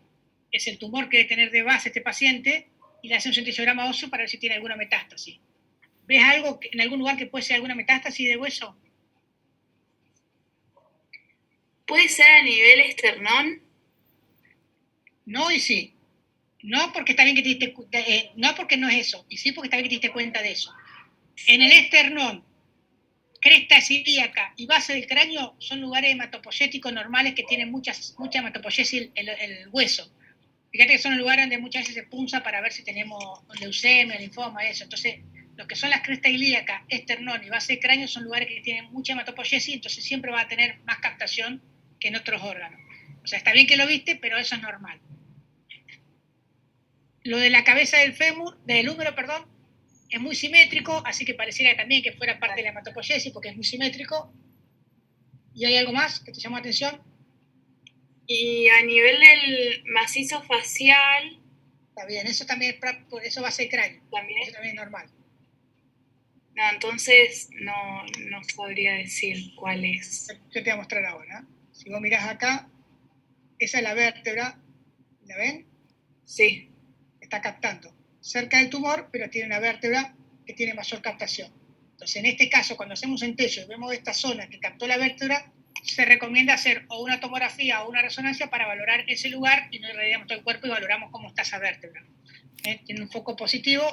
es el tumor que debe tener de base este paciente y le hace un centellograma óseo para ver si tiene alguna metástasis. ¿Ves algo en algún lugar que puede ser alguna metástasis de hueso? ¿Puede ser a nivel esternón? No y sí. No porque está bien que te diste, no porque no es eso, y sí porque está bien que te diste cuenta de eso. En el esternón, cresta ilíaca y base del cráneo son lugares hematopoyéticos normales que tienen mucha hematopoyesis el hueso. Fíjate que son los lugares donde muchas veces se punza para ver si tenemos leucemia, linfoma, eso. Entonces, lo que son las crestas ilíacas, esternón y base de cráneo son lugares que tienen mucha hematopoyesis, entonces siempre va a tener más captación que en otros órganos. O sea, está bien que lo viste, pero eso es normal. Lo de la cabeza del fémur, del húmero, perdón, es muy simétrico, así que pareciera también que fuera parte de la hematopoyesis porque es muy simétrico. ¿Y hay algo más que te llamó la atención? Y a nivel del macizo facial... Está bien, eso también por eso va a ser cráneo. ¿También? Eso también es normal. No, entonces no sabría decir cuál es. Yo te voy a mostrar ahora. Si vos mirás acá, esa es la vértebra, ¿la ven? Sí. Está captando cerca del tumor, pero tiene una vértebra que tiene mayor captación. Entonces, en este caso, cuando hacemos un centello y vemos esta zona que captó la vértebra, se recomienda hacer o una tomografía o una resonancia para valorar ese lugar y no irradiamos todo el cuerpo y valoramos cómo está esa vértebra. Tiene un foco positivo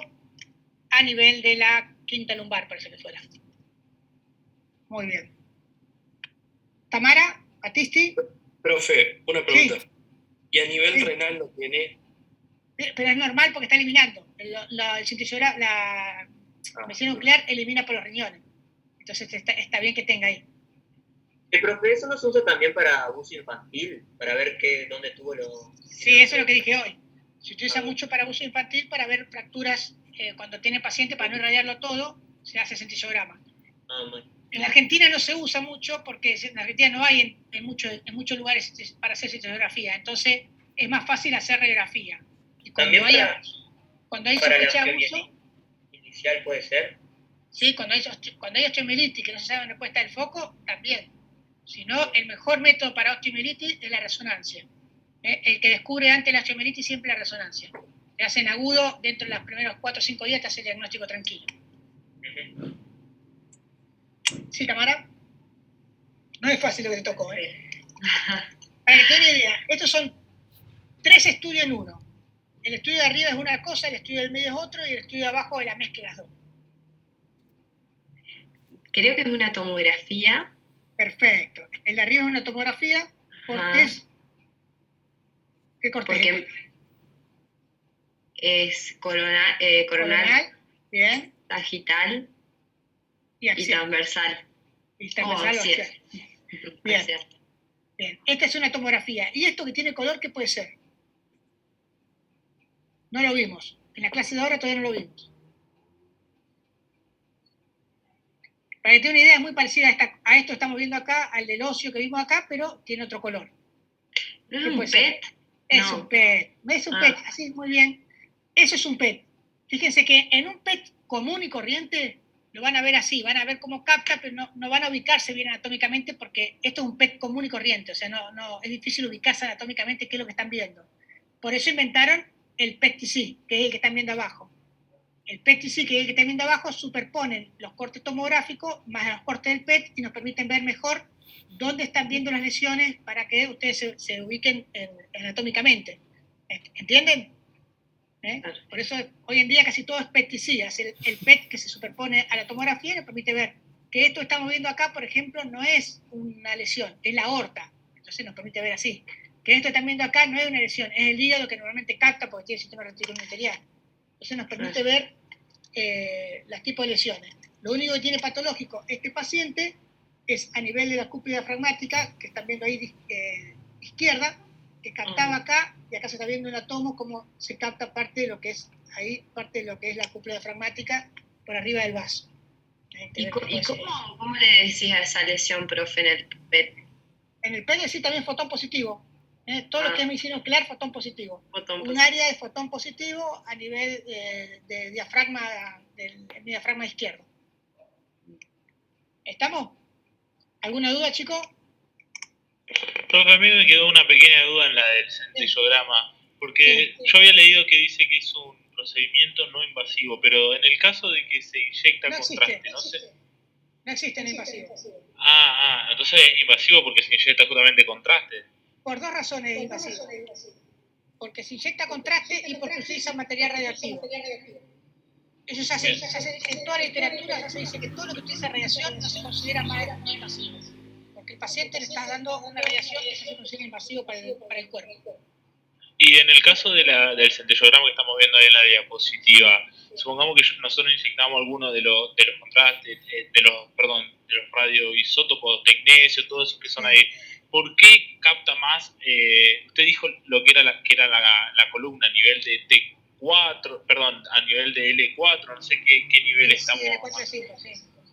a nivel de la quinta lumbar, parece que fuera. Muy bien. Tamara, Batisti. Profe, una pregunta. Sí. ¿Y a nivel renal lo tiene? Pero es normal porque está eliminando. El centellograma, la medicina nuclear elimina por los riñones. Entonces está bien que tenga ahí. Profe, ¿eso no se usa también para abuso infantil? Para ver dónde tuvo lo... Sí, eso es lo que dije hoy. Se utiliza mucho para abuso infantil para ver fracturas cuando tiene paciente, para no irradiarlo todo, se hace centellograma. En la Argentina no se usa mucho porque en Argentina no hay en muchos lugares para hacer centellografía. Entonces es más fácil hacer radiografía. Y cuando hay sospecha de abuso... inicial puede ser. Sí, cuando hay osteomielitis que no se sabe dónde puede estar el foco, también. Si no, el mejor método para osteomielitis es la resonancia. El que descubre antes la osteomielitis siempre la resonancia. Le hacen agudo, dentro de los primeros 4 o 5 días te hace el diagnóstico tranquilo. ¿Sí, Tamara? No es fácil lo que te tocó, Para que te den una idea, estos son 3 estudios en uno. El estudio de arriba es una cosa, el estudio del medio es otro y el estudio de abajo es la mezcla de las dos. Creo que es una tomografía Perfecto. El de arriba es una tomografía porque Ajá. es... ¿Qué corte es Porque este? es coronal, Coronal, bien, sagital y y axial. transversal. Y transversal o axial. axial. Bien. Axial. Bien, esta es una tomografía. ¿Y esto que tiene color qué puede ser? No lo vimos. En la clase de ahora todavía no lo vimos. Para que tenga una idea, es muy parecida a esto que estamos viendo acá, al del óseo que vimos acá, pero tiene otro color. ¿No ¿Qué es puede un ser? PET? Es No. un PET. Es un PET, así, muy bien. Eso es un PET. Fíjense que en un PET común y corriente lo van a ver así, van a ver cómo capta, pero no van a ubicarse bien anatómicamente porque esto es un PET común y corriente, o sea, no es difícil ubicarse anatómicamente qué es lo que están viendo. Por eso inventaron el PET-TC, que es el que están viendo abajo. El PET-TC, que es el que están viendo abajo, superponen los cortes tomográficos más los cortes del PET y nos permiten ver mejor dónde están viendo las lesiones para que ustedes se ubiquen anatómicamente. ¿Entienden? Por eso hoy en día casi todo es PET-TC, es el PET que se superpone a la tomografía y nos permite ver que esto que estamos viendo acá, por ejemplo, no es una lesión, es la aorta. Entonces nos permite ver así. Que esto que están viendo acá no es una lesión, es el hígado que normalmente capta porque tiene el sistema reticular arterial. Entonces nos permite ver los tipos de lesiones. Lo único que tiene patológico este paciente es a nivel de la cúpula diafragmática, que están viendo ahí izquierda, que captaba acá, y acá se está viendo en el tomo cómo se capta parte de lo que es ahí, parte de lo que es la cúpula diafragmática por arriba del vaso. ¿Y cómo le decís a esa lesión, profe, en el PET? En el PET sí también fotón positivo. Todo lo que es medicina nuclear, fotón positivo. Un área de fotón positivo a nivel de diafragma, del diafragma izquierdo. ¿Estamos? ¿Alguna duda, chicos? Profe, a mí me quedó una pequeña duda en la del centellograma, porque yo había leído que dice que es un procedimiento no invasivo, pero en el caso de que se inyecta contraste, no sé. No existe en invasivo. Entonces es invasivo porque se inyecta justamente contraste. Por dos razones es invasivo. Porque se inyecta contraste y porque utiliza material radioactivo. Eso se hace en toda la literatura, se dice que todo lo que utiliza radiación no se considera no invasivo. Porque el paciente le está dando una radiación que se considera invasivo para el cuerpo. Y en el caso del centellograma que estamos viendo ahí en la diapositiva, supongamos que nosotros inyectamos alguno de los contrastes, de los radioisótopos, tecnesio, todos esos que son ahí. ¿Por qué capta más? Usted dijo lo que era la columna a nivel de T4, perdón, a nivel de L4, no sé qué nivel estamos. Sí, L4 sí.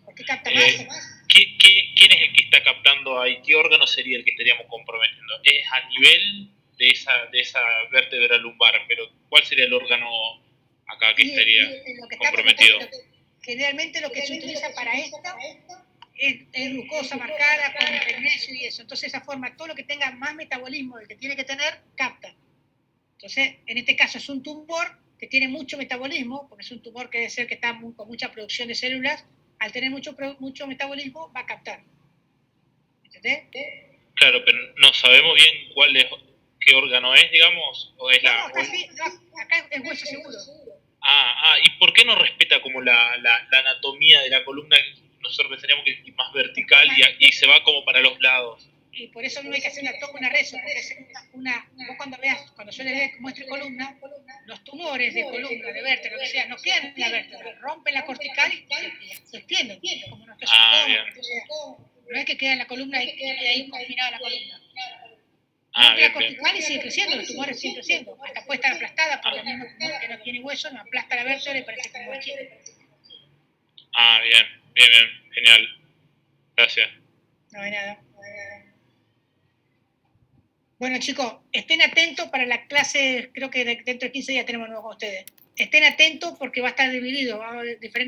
¿Por qué capta más? ¿Quién es el que está captando ahí? ¿Qué órgano sería el que estaríamos comprometiendo? ¿Es a nivel de esa vértebra lumbar, pero cuál sería el órgano acá que estaría comprometido? Generalmente lo que se utiliza para esto es glucosa marcada con magnesio y eso. Entonces esa forma, todo lo que tenga más metabolismo del que tiene que tener, capta. Entonces, en este caso es un tumor que tiene mucho metabolismo, porque es un tumor que debe ser que está con mucha producción de células, al tener mucho metabolismo va a captar. ¿Entendés? Claro, pero no sabemos bien qué órgano es, digamos, o es acá es hueso seguro. ¿Y por qué no respeta como la anatomía de la columna? Nosotros pensaríamos que es más vertical y se va como para los lados. Y por eso no hay que hacer una rezo, porque es vos cuando yo les muestro columna, los tumores de columna, de vértebra, lo que sea, no quedan en la vértebra, rompen la cortical y se extienden, como nuestro sarcoma, no es que queda en la columna y queda ahí confinada la columna. Rompe la cortical y sigue creciendo, los tumores siguen creciendo, hasta puede estar aplastada por el mismo tumor que no tiene hueso, no aplasta la vértebra y parece como chico. Bien, genial. Gracias. No hay nada. Bueno, chicos, estén atentos para la clase, creo que dentro de 15 días tenemos nuevo con ustedes. Estén atentos porque va a estar dividido, va a haber diferentes